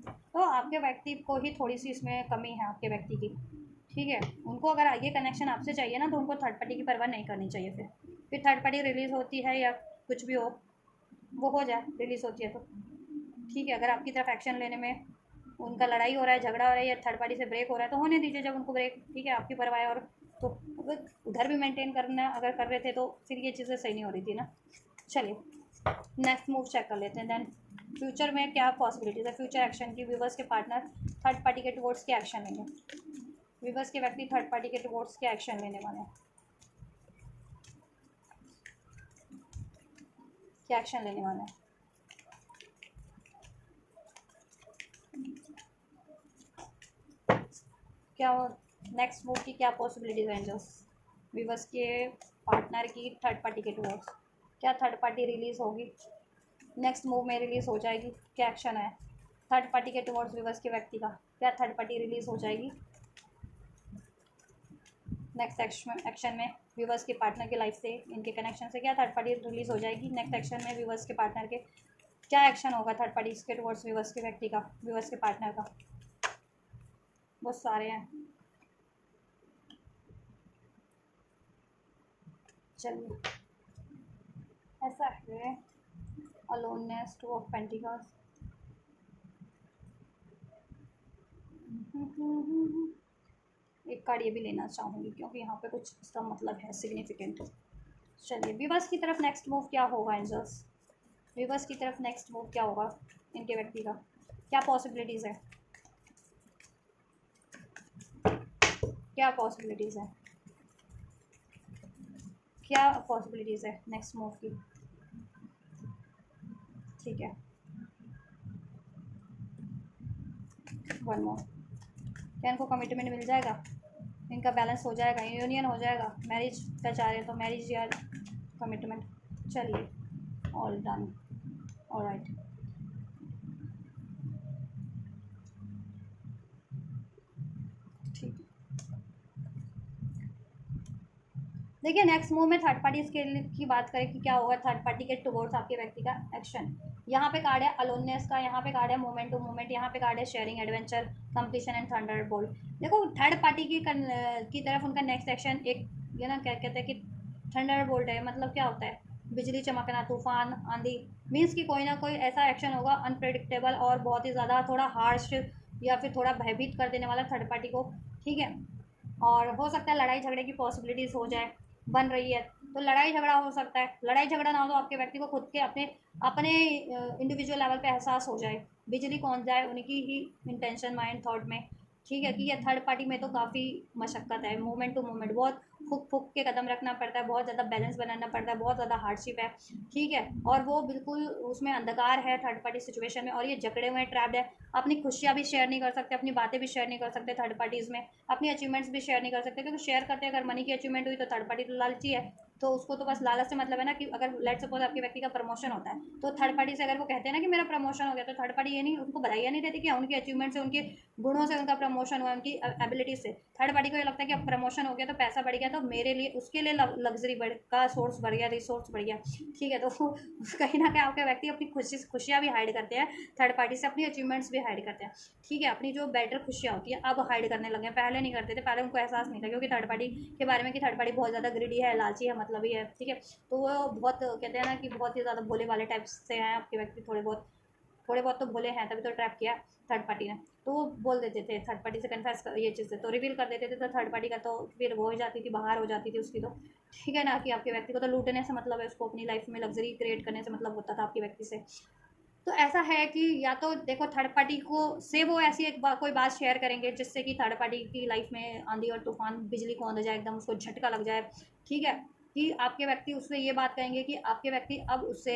[SPEAKER 1] तो आपके व्यक्ति को ही थोड़ी सी इसमें कमी है आपके व्यक्ति की, ठीक है। उनको अगर ये कनेक्शन आपसे चाहिए ना, तो उनको थर्ड पार्टी की परवाह नहीं करनी चाहिए। फिर थर्ड पार्टी रिलीज़ होती है या कुछ भी हो, वो हो जाए, रिलीज़ होती है तो ठीक है। अगर आपकी तरफ एक्शन लेने में उनका लड़ाई हो रहा है, झगड़ा हो रहा है या थर्ड पार्टी से ब्रेक हो रहा है, तो होने दीजिए जब उनको ब्रेक, ठीक है, आपकी परवाह है। और तो अगर उधर भी मेंटेन करना अगर कर रहे थे तो फिर ये चीज़ें सही नहीं हो रही थी ना। चलिए, नेक्स्ट मूव चेक कर लेते हैं। देन फ्यूचर में क्या पॉसिबिलिटीज़ है फ्यूचर एक्शन की। व्यूवर्स के पार्टनर थर्ड पार्टी के टुवर्ड्स के एक्शन लेंगे। व्यूवर्स के व्यक्ति थर्ड पार्टी के टुवर्ड्स के एक्शन लेने वाले हैं। क्या एक्शन लेने वाले हैं? क्या नेक्स्ट मूव की क्या पॉसिबिलिटीज़ हैं एंजल्स? व्यूवर्स के पार्टनर की थर्ड पार्टी के टुवर्ड्स, क्या थर्ड पार्टी रिलीज़ होगी? नेक्स्ट मूव में रिलीज़ हो जाएगी? क्या एक्शन है थर्ड पार्टी के टुवर्ड्स व्यूवर्स के व्यक्ति का? क्या थर्ड पार्टी रिलीज़ हो जाएगी? नेक्स्ट एक्शन में व्यूवर्स के पार्टनर के लाइफ से, इनके कनेक्शन से क्या थर्ड पार्टी रिलीज़ हो जाएगी? नेक्स्ट एक्शन में व्यूवर्स के पार्टनर के क्या एक्शन होगा थर्ड पार्टी के टुवर्ड्स व्यूवर्स के व्यक्ति का, व्यूवर्स के पार्टनर का? बहुत सारे हैं। चलिए, ऐसा है अलोननेस, टू ऑफ पेंटिकल्स, एक कार्ड ये भी लेना चाहूँगी क्योंकि यहाँ पे कुछ इसका मतलब है सिग्निफिकेंट। चलिए, व्यूवर्स की तरफ नेक्स्ट मूव क्या होगा एंजल्स? व्यूवर्स की तरफ नेक्स्ट मूव क्या होगा इनके व्यक्ति का? क्या पॉसिबिलिटीज़ है? क्या पॉसिबिलिटीज़ है? क्या पॉसिबिलिटीज़ है नेक्स्ट मूव की? ठीक है, वन मोर। क्या इनको कमिटमेंट मिल जाएगा? इनका बैलेंस हो जाएगा, यूनियन हो जाएगा? मैरिज का चाह रहे हैं तो मैरिज या कमिटमेंट? चलिए, ऑल डन, ऑलराइट। ठीक, देखिए नेक्स्ट मूव में थर्ड पार्टी की बात करें कि क्या होगा थर्ड पार्टी के टुवर्ड्स आपके व्यक्ति का एक्शन। यहाँ पे कार्ड है अलोननेस का, यहाँ पे कार्ड है मोमेंट टू मोमेंट, यहाँ पे कार्ड है sharing, adventure, completion and thunder bolt. देखो थर्ड पार्टी की तरफ उनका नेक्स्ट एक्शन एक, ये ना क्या कहते हैं कि थंडर बोल्ट है। मतलब क्या होता है? बिजली चमकना, तूफान, आंधी। मीन्स कि कोई ना कोई ऐसा एक्शन होगा अनप्रेडिक्टेबल और बहुत ही ज़्यादा थोड़ा हार्श या फिर थोड़ा भयभीत कर देने वाला थर्ड पार्टी को, ठीक है। और हो सकता है लड़ाई झगड़े की पॉसिबिलिटीज़ हो जाए, बन रही है तो लड़ाई झगड़ा हो सकता है। लड़ाई झगड़ा ना हो तो आपके व्यक्ति को खुद के अपने अपने इंडिविजुअल लेवल पे एहसास हो जाए, बिजली कौन जाए उनकी ही इंटेंशन माइंड थॉट में, ठीक है। कि ये थर्ड पार्टी में तो काफ़ी मशक्क़त है, मोमेंट टू मोमेंट बहुत फूक फूक के कदम रखना पड़ता है, बहुत ज़्यादा बैलेंस बनाना पड़ता है, बहुत ज़्यादा हार्डशिप है, ठीक है। और वो बिल्कुल उसमें अंधकार है थर्ड पार्टी सिचुएशन में, और ये जकड़े हुए ट्रैप्ड है। अपनी खुशियाँ भी शेयर नहीं कर सकते, अपनी बातें भी शेयर नहीं कर सकते थर्ड पार्टीज़ में, अपनी अचीवमेंट्स भी शेयर नहीं कर सकते, क्योंकि शेयर करते हैं अगर मनी की अचीवमेंट हुई तो थर्ड पार्टी तो लालची है, तो उसको तो बस लालच से मतलब है ना। कि अगर लेट सपोज आपके व्यक्ति का प्रमोशन होता है तो थर्ड पार्टी से अगर वो कहते हैं ना कि मेरा प्रमोशन हो गया, तो थर्ड पार्टी ये नहीं, उनको बधाइयाँ नहीं देती कि उनकी अचीवमेंट से, उनके गुणों से उनका प्रमोशन हुआ, उनकी एबिलिटी से। थर्ड पार्टी को ये लगता है कि अब प्रमोशन हो गया तो पैसा बढ़ गया, तो मेरे लिए उसके लिए लग्जरी बढ़ का सोर्स बढ़ गया, रिसोर्स बढ़ गया, ठीक है। तो कहीं ना कहीं आपके व्यक्ति अपनी खुशियाँ भी हाइड करते हैं थर्ड पार्टी से, अपनी अचीवमेंट्स भी हाइड करते हैं, ठीक है। अपनी जो बेटर खुशियाँ होती है अब हाइड करने लगे हैं, पहले नहीं करते थे, पहले उनको एहसास नहीं था क्योंकि थर्ड पार्टी के बारे में कि थर्ड पार्टी बहुत ज़्यादा ग्रीडी है, लालची है, मतलब ही है, ठीक है। तो वो बहुत कहते हैं ना कि बहुत ही ज़्यादा भोले वाले टाइप से हैं आपके व्यक्ति, थोड़े बहुत तो भोले हैं, तभी तो ट्रैप किया थर्ड पार्टी ने। तो वो बोल देते थे थर्ड पार्टी से, कन्फेस ये चीज़ें तो रिवील कर देते थे, तो थर्ड पार्टी का तो फिर वो हो जाती थी, बाहर हो जाती थी उसकी तो, ठीक है ना। कि आपके व्यक्ति को तो लूटने से मतलब है, उसको अपनी लाइफ में लग्जरी क्रिएट करने से मतलब होता था आपके व्यक्ति से। तो ऐसा है कि या तो देखो थर्ड पार्टी को से वो ऐसी कोई बात शेयर करेंगे जिससे कि थर्ड पार्टी की लाइफ में आंधी और तूफान, बिजली को आंध जाए, एकदम उसको झटका लग जाए, ठीक है। कि आपके व्यक्ति उससे ये बात कहेंगे कि आपके व्यक्ति अब उससे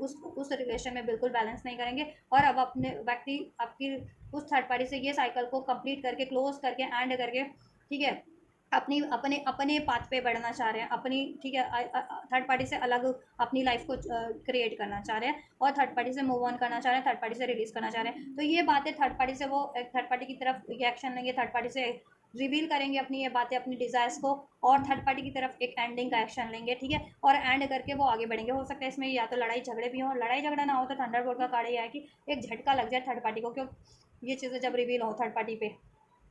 [SPEAKER 1] उस रिलेशन में बिल्कुल बैलेंस नहीं करेंगे, और अब अपने व्यक्ति आपकी उस थर्ड पार्टी से ये साइकिल को कंप्लीट करके, क्लोज करके, एंड करके, ठीक है, अपनी अपने अपने पाथ पे बढ़ना चाह रहे हैं अपनी, ठीक है। थर्ड पार्टी से अलग अपनी लाइफ को क्रिएट करना चाह रहे हैं, और थर्ड पार्टी से मूव ऑन करना चाह रहे हैं, थर्ड पार्टी से रिलीज़ करना चाह रहे हैं। तो ये बातें थर्ड पार्टी से वो थर्ड पार्टी की तरफ ये एक्शन लेंगे, थर्ड पार्टी से रिवील करेंगे अपनी ये बातें, अपनी डिज़ायर्स को, और थर्ड पार्टी की तरफ एक एंडिंग का एक्शन लेंगे, ठीक है, और एंड करके वो आगे बढ़ेंगे। हो सकता है इसमें या तो लड़ाई झगड़े भी हों, लड़ाई झगड़ा ना हो तो थंडरबोल्ट का कार्ड ये है कि एक झटका लग जाए थर्ड पार्टी को, क्यों ये चीज़ें जब रिवील हो थर्ड पार्टी पे,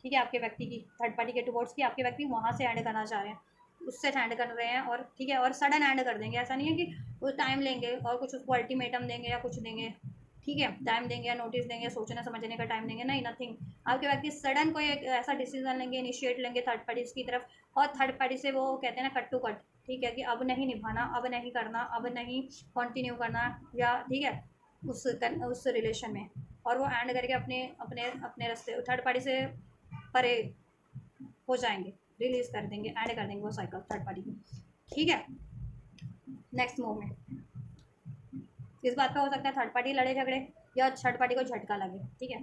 [SPEAKER 1] ठीक है, आपके व्यक्ति की, थर्ड पार्टी के टुवर्ड्स की, आपके व्यक्ति वहाँ से एंड करना चाह रहे हैं, उससे एंड कर रहे हैं, और ठीक है, और सडन एंड कर देंगे। ऐसा नहीं है कि वो टाइम लेंगे और कुछ उसको अल्टीमेटम देंगे या कुछ देंगे, ठीक है, टाइम देंगे या नोटिस देंगे, सोचने समझने का टाइम देंगे, नहीं, नथिंग। आपके व्यक्ति सडन कोई एक ऐसा डिसीजन लेंगे, इनिशिएट लेंगे थर्ड पार्टी की तरफ, और थर्ड पार्टी से वो कहते हैं ना कट टू कट, ठीक है, कि अब नहीं निभाना, अब नहीं करना, अब नहीं कंटिन्यू करना, या ठीक है, उस रिलेशन में, और वो एंड करके अपने अपने अपने रास्ते थर्ड पार्टी से परे हो जाएंगे, रिलीज कर देंगे, एंड कर देंगे वो साइकिल थर्ड पार्टी की, ठीक है। नेक्स्ट मूव में इस बात का हो सकता है थर्ड पार्टी लड़े झगड़े या थर्ड पार्टी को झटका लगे, ठीक है,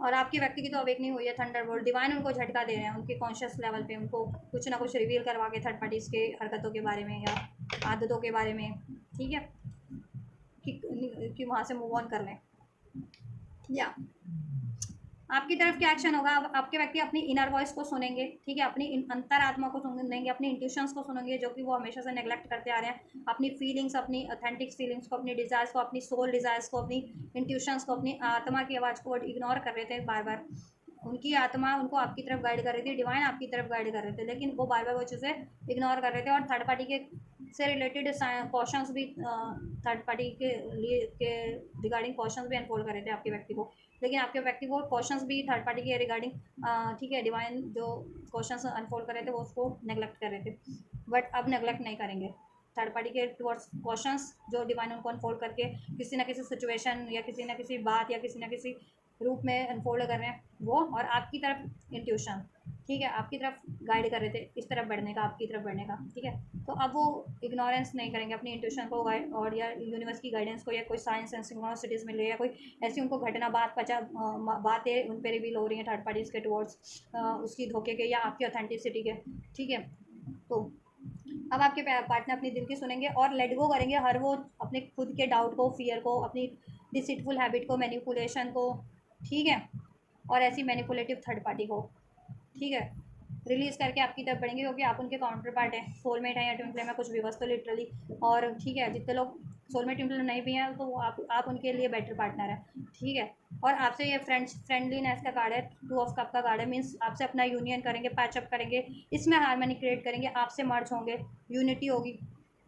[SPEAKER 1] और आपके व्यक्ति की तो अवेकनिंग हुई है, थंडरबोल्ट डिवाइन उनको झटका दे रहे हैं, उनके कॉन्शियस लेवल पे उनको कुछ ना कुछ रिवील करवा के थर्ड पार्टीज के हरकतों के बारे में या आदतों के बारे में, ठीक है, कि वहाँ से मूव ऑन कर लें। या आपकी तरफ क्या एक्शन होगा? आपके व्यक्ति अपनी इनर वॉइस को सुनेंगे, ठीक है, अपनी अंतरात्मा को सुनेंगे, अपनी इंट्यूशंस को सुनेंगे, जो कि वो हमेशा से नेग्लेक्ट करते आ रहे हैं, अपनी फीलिंग्स, अपनी ऑथेंटिक फीलिंग्स को, अपनी डिज़ायर्स को, अपनी सोल डिज़ायर्स को, अपनी इंट्यूशंस को, अपनी आत्मा की आवाज़ को इग्नोर कर रहे थे बार बार। उनकी आत्मा उनको आपकी तरफ गाइड कर रही थी, डिवाइन आपकी तरफ गाइड कर रहे थे, लेकिन वो बार बार वो चीज़ें इग्नोर कर रहे थे, और थर्ड पार्टी के से रिलेटेड क्वेश्चंस भी थर्ड पार्टी के लिए के रिगार्डिंग क्वेश्चंस भी अनफोल्ड कर रहे थे आपके व्यक्ति को, लेकिन आपके व्यक्ति को क्वेश्चंस भी थर्ड पार्टी के रिगार्डिंग, ठीक है, डिवाइन जो क्वेश्चंस अनफोल्ड कर रहे थे वो उसको नेग्लेक्ट कर रहे थे, बट अब नेग्लेक्ट नहीं करेंगे थर्ड पार्टी के टुवर्ड्स क्वेश्चंस जो डिवाइन उनको अनफोल्ड करके किसी ना किसी सिचुएशन या किसी ना किसी बात या किसी ना किसी रूप में अनफोल्ड कर रहे हैं वो, और आपकी तरफ इंट्यूशन, ठीक है, आपकी तरफ गाइड कर रहे थे इस तरफ बढ़ने का, आपकी तरफ बढ़ने का, ठीक है, तो अब वो इग्नोरेंस नहीं करेंगे अपनी इंट्यूशन को गाइड, और या यूनिवर्स की गाइडेंस को, या कोई साइंस एंड सिंक्रोनिसिटीज मिल रही है, या कोई ऐसी उनको घटना बातें उन पर रिवील हो रही हैं थर्ड पार्टीज के टुवर्ड्स उसकी धोखे के या आपकी ऑथेंटिसिटी के, ठीक है, तो अब आपके पार्टनर अपनी दिल की सुनेंगे और लेट गो करेंगे हर वो अपने खुद के डाउट को, फियर को, अपनी डिसिटफुल हैबिट को, मैनिपुलेशन को, ठीक है, और ऐसी मैनिपुलेटिव थर्ड पार्टी को, ठीक है, रिलीज करके आपकी तरफ बढ़ेंगे, क्योंकि आप उनके काउंटर पार्ट हैं, सोलमेट है या ट्विन फ्लेम है, कुछ भी बस तो लिटरली, और ठीक है, जितने लोग सोलमेट ट्विन फ्लेम नहीं भी हैं तो आप उनके लिए बेटर पार्टनर है, ठीक है, और आपसे ये फ्रेंडलीनेस का कार्ड है, 2 ऑफ कप का कार्ड है, मीन्स आपसे अपना यूनियन करेंगे, पैचअप करेंगे, इसमें हारमनी क्रिएट करेंगे, आपसे मर्ज होंगे, यूनिटी होगी,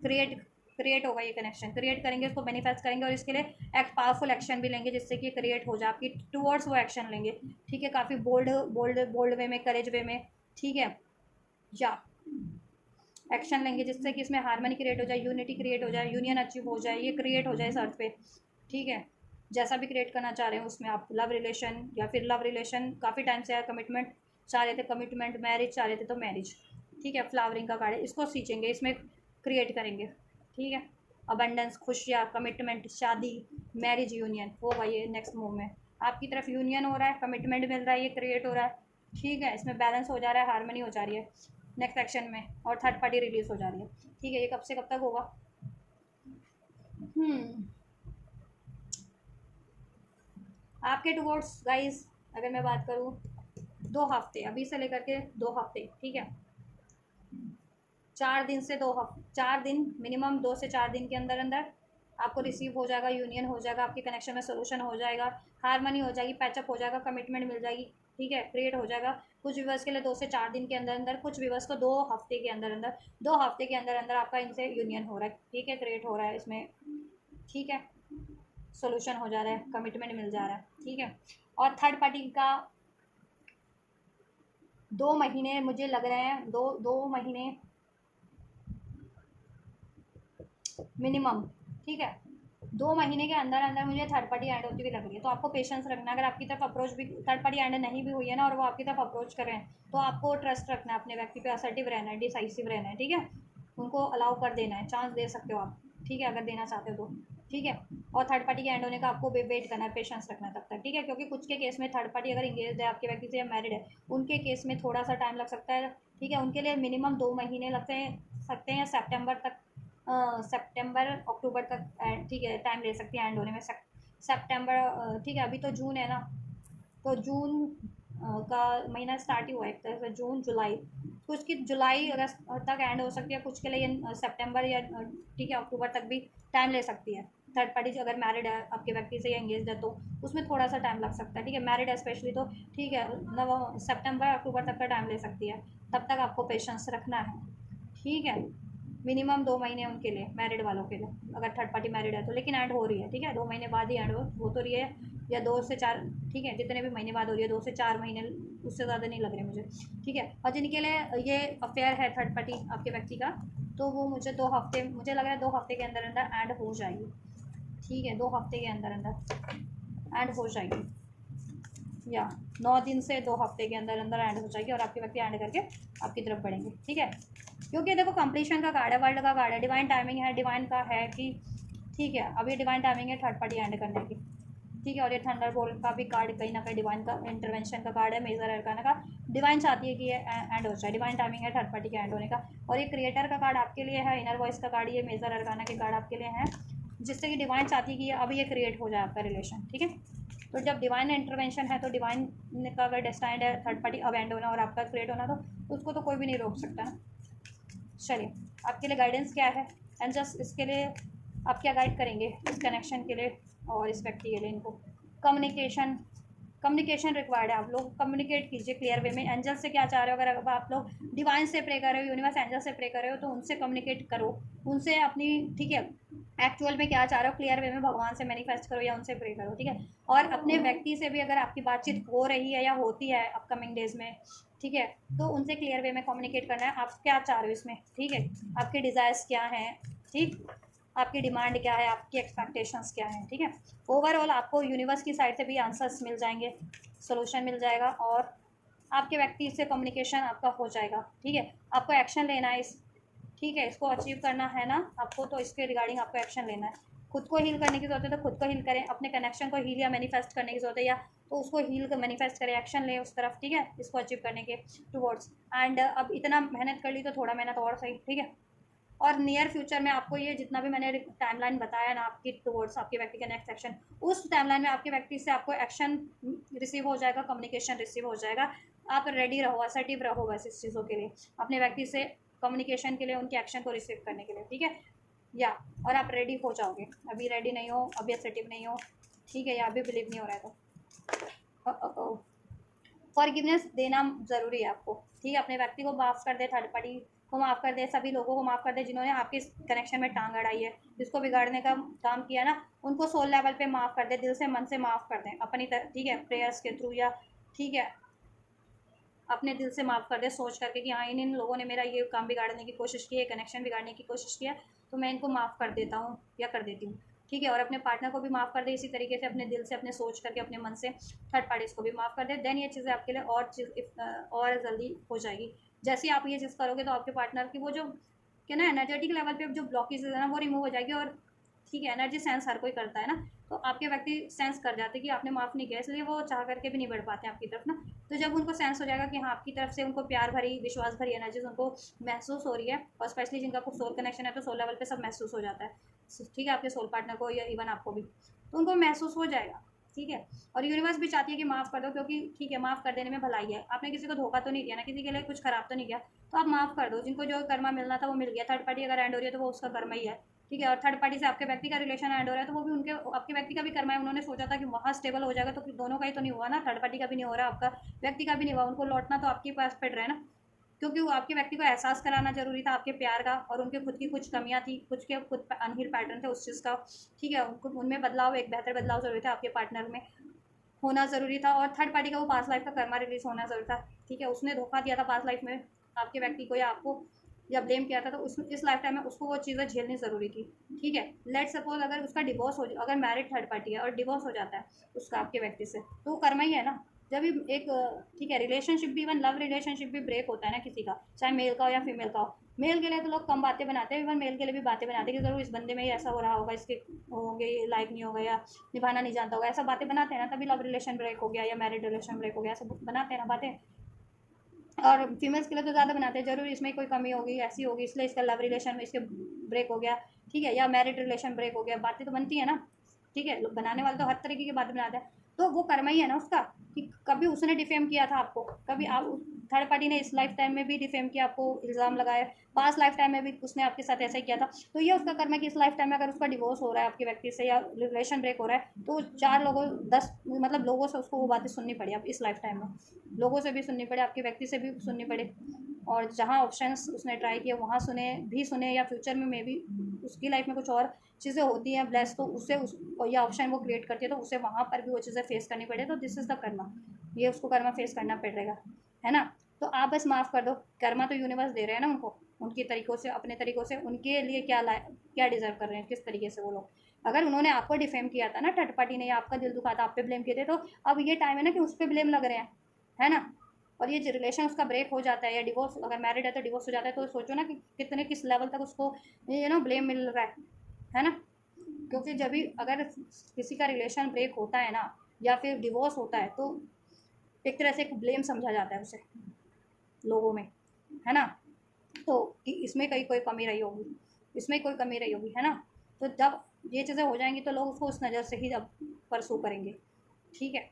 [SPEAKER 1] क्रिएट होगा, ये कनेक्शन क्रिएट करेंगे, उसको मैनिफेस्ट करेंगे, और इसके लिए एक पावरफुल एक्शन भी लेंगे जिससे कि क्रिएट हो जाए आपकी टुवर्ड्स वो एक्शन लेंगे, ठीक है, काफ़ी बोल्ड वे में, करेज वे में, ठीक है, या एक्शन लेंगे जिससे कि इसमें हारमनी क्रिएट हो जाए, यूनिटी क्रिएट हो जाए, यूनियन अचीव हो जाए, ये क्रिएट हो जाए इस अर्थ पे, ठीक है, जैसा भी क्रिएट करना चाह रहे हैं उसमें आप लव रिलेशन, या फिर लव रिलेशन काफ़ी टाइम से कमिटमेंट चाह रहे थे, कमिटमेंट, मैरिज चाह रहे थे तो मैरिज, ठीक है, फ्लावरिंग का कार्ड है, इसको सींचेंगे, इसमें क्रिएट करेंगे, ठीक है, अबंडेंस, खुशियाँ, कमिटमेंट, शादी, मैरिज, यूनियन होगा ये नेक्स्ट मूव में, आपकी तरफ यूनियन हो रहा है, कमिटमेंट मिल रहा है, ये क्रिएट हो रहा है, ठीक है, इसमें बैलेंस हो जा रहा है, हारमनी हो जा रही है नेक्स्ट एक्शन में, और थर्ड पार्टी रिलीज हो जा रही है, ठीक है, ये कब से कब तक होगा? आपके टुवर्ड्स गाइस अगर मैं बात करूँ 2 हफ्ते, अभी से लेकर के 2 हफ्ते, ठीक है, 4 दिन से 2 हफ्ते, 4 दिन मिनिमम, 2 से 4 दिन के अंदर अंदर आपको रिसीव हो जाएगा, यूनियन हो जाएगा, आपके कनेक्शन में सोल्यूशन हो जाएगा, हारमनी हो जाएगी, पैचअप हो जाएगा, कमिटमेंट मिल जाएगी, ठीक है, क्रिएट हो जाएगा, कुछ व्यूवर्स के लिए 2 से 4 दिन के अंदर अंदर, कुछ व्यूवर्स को 2 हफ्ते के अंदर अंदर, 2 हफ्ते के अंदर अंदर आपका इनसे यूनियन हो रहा है, ठीक है, क्रिएट हो रहा है इसमें, ठीक है, सोल्यूशन हो जा रहा है, कमिटमेंट मिल जा रहा है, ठीक है, और थर्ड पार्टी का 2 महीने मुझे लग रहे हैं, 2 महीने मिनिमम, ठीक है, 2 महीने के अंदर अंदर मुझे थर्ड पार्टी एंड होती हुई लग रही है, तो आपको पेशेंस रखना है, अगर आपकी तरफ अप्रोच भी थर्ड पार्टी एंड नहीं भी हुई है ना, और वो आपकी तरफ अप्रोच कर रहे हैं, तो आपको ट्रस्ट रखना है अपने व्यक्ति पे, असर्टिव रहना है, डिसाइसिव रहना है, ठीक है, उनको अलाउ कर देना है, चांस दे सकते हो आप, ठीक है, अगर देना चाहते हो तो, ठीक है, और थर्ड पार्टी के एंड होने का आपको वेट करना है, पेशेंस रखना है तब तक, ठीक है, क्योंकि कुछ के केस में थर्ड पार्टी अगर इंगेज है आपके व्यक्ति से या मैरिड है, उनके केस में थोड़ा सा टाइम लग सकता है, ठीक है, उनके लिए मिनिमम 2 महीने सकते हैं या सितंबर तक, सितंबर अक्टूबर तक, ठीक है, टाइम ले सकती है एंड होने में, सितंबर, ठीक है, अभी तो जून है ना, तो जून का महीना स्टार्ट ही हुआ है, एक तरह से जून जुलाई, कुछ की जुलाई अगस्त तक एंड हो सकती है, कुछ के लिए सितंबर या ठीक है अक्टूबर तक भी टाइम ले सकती है। थर्ड पार्टी अगर मैरिड है आपके व्यक्ति से या एंगेज है तो उसमें थोड़ा सा टाइम लग सकता है, ठीक है। मैरिड है स्पेशली तो ठीक है, सितंबर अक्टूबर तक का टाइम ले सकती है, तब तक आपको पेशेंस रखना है, ठीक है। मिनिमम 2 महीने उनके लिए, मैरिड वालों के लिए, अगर थर्ड पार्टी मैरिड है तो, लेकिन ऐड हो रही है, ठीक है, 2 महीने बाद ही ऐड हो तो रही है, या 2 से 4, ठीक है, जितने भी महीने बाद हो रही है, 2 से 4 महीने, उससे ज़्यादा नहीं लग रहे मुझे, ठीक है। और जिनके लिए ये अफेयर है थर्ड पार्टी आपके व्यक्ति का, तो वो मुझे 2 हफ्ते, मुझे लग रहा है 2 हफ्ते के अंदर अंदर ऐड हो जाएगी, ठीक है, 2 हफ्ते के अंदर अंदर ऐड हो जाएगी, या 9 दिन से 2 हफ्ते के अंदर अंदर ऐड हो जाएगी, और आपके व्यक्ति ऐड करके आपकी तरफ बढ़ेंगे, ठीक है। क्योंकि देखो कंप्लीशन का कार्ड है, वर्ल्ड का कार्ड है, डिवाइन टाइमिंग है, डिवाइन का है कि ठीक है, अब ये डिवाइन टाइमिंग है थर्ड पार्टी एंड करने की, ठीक है। और ये थंडर बोल्ट का भी कार्ड कहीं ना कहीं डिवाइन का इंटरवेंशन का कार्ड है, मेजर अरकाना का, डिवाइन चाहती है कि ये एंड हो जाए, डिवाइन टाइमिंग है थर्ड पार्टी के एंड होने का। और ये क्रिएटर का कार्ड आपके लिए है, इनर वॉइस का कार्ड, ये मेजर अरकाना के कार्ड आपके लिए है, जिससे कि डिवाइन चाहती है कि अब ये क्रिएट हो जाए आपका रिलेशन, ठीक है। तो जब डिवाइन इंटरवेंशन है तो डिवाइन का अगर डेस्टाइंड है थर्ड पार्टी अब एंड होना और आपका क्रिएट होना, तो उसको तो कोई भी नहीं रोक सकता ना। चलिए, आपके लिए गाइडेंस क्या है एंड जस्ट इसके लिए आप क्या गाइड करेंगे इस कनेक्शन के लिए और इस व्यक्ति के लिए? इनको कम्युनिकेशन, कम्युनिकेशन रिक्वायर्ड है, आप लोग कम्युनिकेट कीजिए क्लियर वे में। एंजल से क्या चाह रहे हो, अगर आप लोग डिवाइन से प्रे कर रहे हो, यूनिवर्स एंजल से प्रे कर रहे हो, तो उनसे कम्युनिकेट करो, उनसे अपनी, ठीक है, एक्चुअल में क्या चाह रहे हो क्लियर वे में भगवान से मैनिफेस्ट करो या उनसे प्रे करो, ठीक है। और अपने व्यक्ति से भी अगर आपकी बातचीत हो रही है या होती है अपकमिंग डेज में, ठीक है, तो उनसे क्लियर वे में कम्युनिकेट करना है, आप क्या चाह रहे हो इसमें, ठीक है, आपके डिज़ायर्स क्या हैं, ठीक, आपकी डिमांड क्या है, आपकी एक्सपेक्टेशंस क्या हैं, ठीक है। ओवरऑल आपको यूनिवर्स की साइड से भी आंसर्स मिल जाएंगे, सोल्यूशन मिल जाएगा, और आपके व्यक्ति से कम्युनिकेशन आपका हो जाएगा, ठीक है। आपको एक्शन लेना है इस, ठीक है, इसको अचीव करना है ना आपको, तो इसके रिगार्डिंग आपको एक्शन लेना है। खुद को हील करने की जरूरत है तो खुद को हील करें, अपने कनेक्शन को हील या मैनिफेस्ट करने की जरूरत है, या तो उसको हील कर मैनिफेस्ट करें, एक्शन लें उस तरफ, ठीक है, इसको अचीव करने के टूवर्ड्स। एंड अब इतना मेहनत कर ली तो थोड़ा मेहनत और सही, ठीक है। और नियर फ्यूचर में आपको ये जितना भी मैंने टाइमलाइन बताया ना आपकी टुवर्ड्स आपके व्यक्ति का नेक्स्ट एक्शन, उस टाइमलाइन में आपके व्यक्ति से आपको एक्शन रिसीव हो जाएगा, कम्युनिकेशन रिसीव हो जाएगा। आप रेडी रहो, असर्टिव रहो बस इस चीज़ों के लिए, अपने व्यक्ति से कम्युनिकेशन के लिए, उनके एक्शन को रिसीव करने के लिए, ठीक है, या और आप रेडी हो जाओगे। अभी रेडी नहीं हो, अभी असर्टिव नहीं हो, ठीक है, या अभी बिलीव नहीं हो रहा है तो फॉरगिवनेस देना ज़रूरी है आपको, ठीक है। अपने व्यक्ति को माफ़ कर दे, थर्ड पार्टी को माफ़ कर दे, सभी लोगों को माफ़ कर दे जिन्होंने आपके इस कनेक्शन में टांग अड़ाई है, जिसको बिगाड़ने का काम किया ना, उनको सोल लेवल पे माफ़ कर दे, दिल से मन से माफ़ कर दें अपनी ठीक है, प्रेयर्स के थ्रू, या ठीक है, अपने दिल से माफ़ कर दे, सोच करके कि हाँ इन इन लोगों ने मेरा ये काम बिगाड़ने की कोशिश की है, कनेक्शन बिगाड़ने की कोशिश की है, तो मैं इनको माफ़ कर देता हूँ या कर देती हूँ, ठीक है। और अपने पार्टनर को भी माफ़ कर दे इसी तरीके से, अपने दिल से, अपने सोच करके, अपने मन से थर्ड पार्टीज़ को भी माफ़ कर दे। देन ये चीज़ें आपके लिए और चीज़ और जल्दी हो जाएगी। जैसे ही आप ये चीज़ करोगे तो आपके पार्टनर की वो जो क्या ना एनर्जेटिक लेवल पे जो ब्लॉकेज है ना वो रिमूव हो जाएगी, और ठीक है, एनर्जी सेंस हर कोई करता है ना, तो आपके व्यक्ति सेंस कर जाते हैं कि आपने माफ़ नहीं किया, इसलिए वो चाह करके भी नहीं बढ़ पाते आपकी तरफ ना। तो जब उनको सेंस हो जाएगा कि हाँ आपकी तरफ से उनको प्यार भरी, विश्वास भरी एनर्जीज उनको महसूस हो रही है, और स्पेशली जिनका कुछ सोल कनेक्शन है तो सोल लेवल पे सब महसूस हो जाता है, ठीक है, आपके सोल पार्टनर को या इवन आपको भी, तो उनको महसूस हो जाएगा, ठीक है। और यूनिवर्स भी चाहती है कि माफ़ कर दो, क्योंकि ठीक है, माफ़ कर देने में भलाई है, आपने किसी को धोखा तो नहीं दिया ना, किसी के लिए कुछ खराब तो नहीं किया, तो आप माफ़ कर दो, जिनको जो कर्मा मिलना था वो मिल गया। थर्ड पार्टी अगर एंड हो रही है तो वो उसका कर्मा ही है, ठीक है। और थर्ड पार्टी से आपके व्यक्ति का रिलेशन एंड हो रहा है तो वो भी उनके, आपके व्यक्ति का भी कर्मा है, उन्होंने सोचा था कि वहाँ स्टेबल हो जाएगा, तो फिर दोनों का ही तो नहीं हुआ ना, थर्ड पार्टी का भी नहीं हो रहा, आपका व्यक्ति का भी नहीं हुआ, उनको लौटना तो आपके पास पड़ रहा है ना, क्योंकि वो आपके व्यक्ति को एहसास कराना जरूरी था आपके प्यार का, और उनके खुद की कुछ कमियां थी, कुछ के खुद अनहील पैटर्न थे उस चीज़ का, ठीक है, उनको उनमें बदलाव, एक बेहतर बदलाव जरूरी था आपके पार्टनर में होना ज़रूरी था। और थर्ड पार्टी का वो पास्ट लाइफ का कर्मा रिलीज होना ज़रूरी था, ठीक है, उसने धोखा दिया था पास्ट लाइफ में आपके व्यक्ति को या आपको, या ब्लेम किया था, तो उस इस लाइफ टाइम में उसको वो चीज़ें झेलनी ज़रूरी थी, ठीक है। लेट सपोज अगर उसका डिवोर्स हो, अगर मैरिड थर्ड पार्टी है और डिवोर्स हो जाता है उसका आपके व्यक्ति से, तो वो कर्मा ही है ना। जब भी एक ठीक है, रिलेशनशिप भी, इवन लव रिलेशनशिप भी ब्रेक होता है ना किसी का, चाहे मेल का हो या फीमेल का हो, मेल के लिए तो लोग कम बातें बनाते हैं, इवन मेल के लिए भी बातें बनाते हैं कि ज़रूर इस बंदे में ही ऐसा हो रहा होगा, इसके होंगे ये लाइक नहीं होगा या निभाना नहीं जानता होगा, ऐसा बातें बनाते हैं ना, तभी लव रिलेशन ब्रेक हो गया या मैरिड रिलेशन ब्रेक हो गया, ऐसा बनाते हैं ना बातें। और फीमेल्स के लिए तो ज़्यादा बनाते हैं, जरूर इसमें कोई कमी होगी, ऐसी होगी, इसलिए इसका लव रिलेशन में इसके ब्रेक हो गया, ठीक है, या मैरिड रिलेशन ब्रेक हो गया, बातें तो बनती है ना, ठीक है, लोग बनाने वाले तो हर तरीके की बातें बनाते हैं। तो वो कर्मा ही है ना उसका, कि कभी उसने डिफेम किया था आपको, कभी आप थर्ड पार्टी ने इस लाइफ टाइम में भी डिफेम किया, आपको इल्ज़ाम लगाया, पास्ट लाइफ टाइम में भी उसने आपके साथ ऐसा ही किया था। तो ये उसका कर्म है कि इस लाइफ टाइम में अगर उसका डिवोर्स हो रहा है आपके व्यक्ति से या रिलेशन ब्रेक हो रहा है, तो 4 लोगों 10 मतलब लोगों से उसको वो बातें सुननी पड़ी अब इस लाइफ टाइम में, लोगों से भी सुननी पड़े, आपके व्यक्ति से भी सुननी पड़े। और जहाँ ऑप्शंस उसने ट्राई किए वहाँ सुने या फ्यूचर में मे बी उसकी लाइफ में कुछ और चीज़ें होती हैं ब्लेस, तो उससे उस या ऑप्शन वो क्रिएट करती है तो उसे वहाँ पर भी वो चीज़ें फेस करनी पड़े, तो दिस इज़ द कर्मा, ये उसको कर्मा फेस करना पड़ेगा, है ना। तो आप बस माफ़ कर दो, कर्मा तो यूनिवर्स दे रहे हैं ना उनको, उनकी तरीक़ों से, अपने तरीक़ों से, उनके लिए क्या डिज़र्व कर रहे हैं, किस तरीके से वो लोग। अगर उन्होंने आपको डिफेम किया था ना थर्ड पार्टी ने, या आपका दिल दुखा था, आप पे ब्लेम किए थे, तो अब ये टाइम है ना कि उस पर ब्लेम लग रहे हैं, है ना। और ये जो रिलेशन उसका ब्रेक हो जाता है या डिवोर्स, अगर मैरिड है तो डिवोर्स हो जाता है, तो सोचो ना कि कितने किस लेवल तक उसको ब्लेम मिल रहा है ना। क्योंकि जब भी अगर किसी का रिलेशन ब्रेक होता है ना या फिर डिवोर्स होता है, तो एक तरह से एक ब्लेम समझा जाता है उसे लोगों में, है ना। तो कि इसमें कहीं कोई कमी रही होगी, इसमें कोई कमी रही होगी, है ना। तो जब ये चीज़ें हो जाएंगी तो लोग उसको उस नज़र से ही अब परसू करेंगे, ठीक है।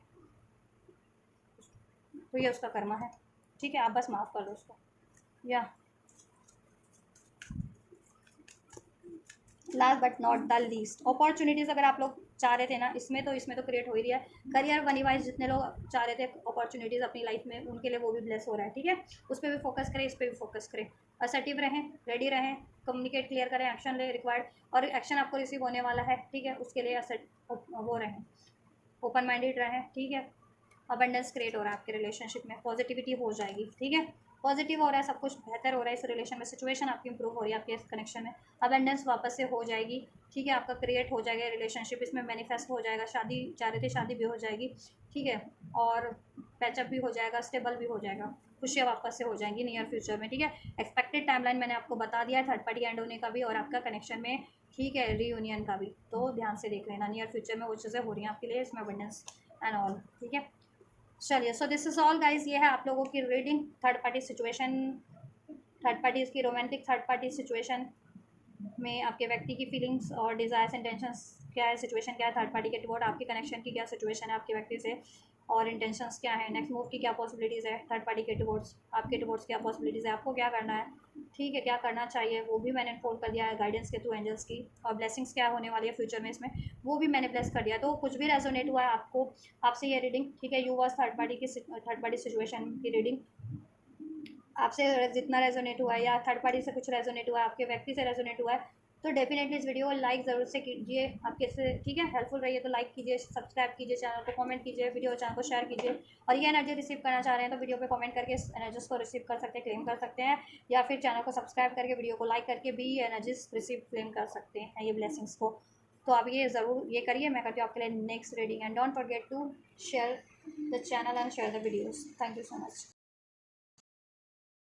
[SPEAKER 1] तो ये उसका कर्मा है, ठीक है, आप बस माफ़ कर दो उसको। या last but not the least, opportunities अगर आप लोग चाह रहे थे ना, इसमें तो क्रिएट हो ही रही है। करियर मनी वाइज जितने लोग चाह रहे थे अपॉर्चुनिटीज़ अपनी लाइफ में, उनके लिए वो भी ब्लेस हो रहा है, ठीक है। उस पर भी फोकस करें, इस पर भी फोकस करें, असर्टिव रहें, रेडी रहें, कम्युनिकेट क्लियर करें, एक्शन ले रिक्वायर्ड, और एक्शन आपको रिसीव होने वाला है, ठीक है। उसके लिए वो रहें, ओपन माइंडेड रहें, ठीक है। अबंडेंस क्रिएट हो रहा है आपके रिलेशनशिप में, पॉजिटिविटी हो जाएगी, ठीक है। पॉजिटिव हो रहा है, सब कुछ बेहतर हो रहा है इस रिलेशन में, सिचुएशन आपकी इंप्रूव हो रही है आपके इस कनेक्शन में, अबंडेंस वापस से हो जाएगी, ठीक है। आपका क्रिएट हो जाएगा रिलेशनशिप, इसमें मैनिफेस्ट हो जाएगा, शादी चाह रहे थे शादी भी हो जाएगी, ठीक है। और पैचअप भी हो जाएगा, स्टेबल भी हो जाएगा, खुशियाँ वापस से हो जाएंगी नियर फ्यूचर में, ठीक है। एक्सपेक्टेड टाइमलाइन मैंने आपको बता दिया है, थर्ड पार्टी एंड होने का भी और आपका कनेक्शन में, ठीक है, रीयूनियन का भी, तो ध्यान से देख लेना, नियर फ्यूचर में वो चीज़ें हो रही हैं आपके लिए, इसमें अबंडेंस एंड ऑल, ठीक है। चलिए, so this is all guys, ये है आप लोगों की reading third party situation, third party की रोमांटिक थर्ड पार्टी सिचुएशन में आपके व्यक्ति की फीलिंग्स और डिज़ायर्स इंटेंशंस क्या है, सिचुएशन क्या है थर्ड पार्टी के टुवर्ड, आपके कनेक्शन की क्या सिचुएशन है आपके व्यक्ति से, और इंटेंशंस क्या है, नेक्स्ट मूव की क्या पॉसिबिलिटीज़ है थर्ड पार्टी के टुवर्ड्स, आपके टुवर्ड्स क्या पॉसिबिलिटीज़ है, आपको क्या करना है, ठीक है, क्या करना चाहिए, वो भी मैंने इन्फॉर्म कर दिया है गाइडेंस के थ्रू एंजल्स की, और ब्लेसिंग्स क्या होने वाली है फ्यूचर में इसमें, वो भी मैंने ब्लेस कर दिया। तो कुछ भी रेजोनेट हुआ है आपको, आपसे ये रीडिंग, ठीक है, you was third party situation की रीडिंग, आपसे जितना रेजोनेट हुआ है या थर्ड पार्टी से कुछ रेजोनेट हुआ है, आपके व्यक्ति से रेजोनेट हुआ है, तो डेफिनेटली इस वीडियो को लाइक ज़रूर से कीजिए, आपके से, ठीक है, हेल्पफुल रही है तो लाइक कीजिए, सब्सक्राइब कीजिए चैनल को, कमेंट कीजिए, वीडियो चैनल को शेयर कीजिए, और ये एनर्जी रिसीव करना चाह रहे हैं तो वीडियो पे कमेंट करके इस एनर्जीज को रिसीव कर सकते हैं, क्लेम कर सकते हैं, या फिर चैनल को सब्सक्राइब करके वीडियो को लाइक करके भी ये एनर्जीज रिसीव क्लेम कर सकते हैं, ये ब्लेसिंग्स को। तो आप ये ज़रूर ये करिए, मैं करती हूँ आपके लिए next reading, and don't forget to share the channel and share the videos. Thank you so much.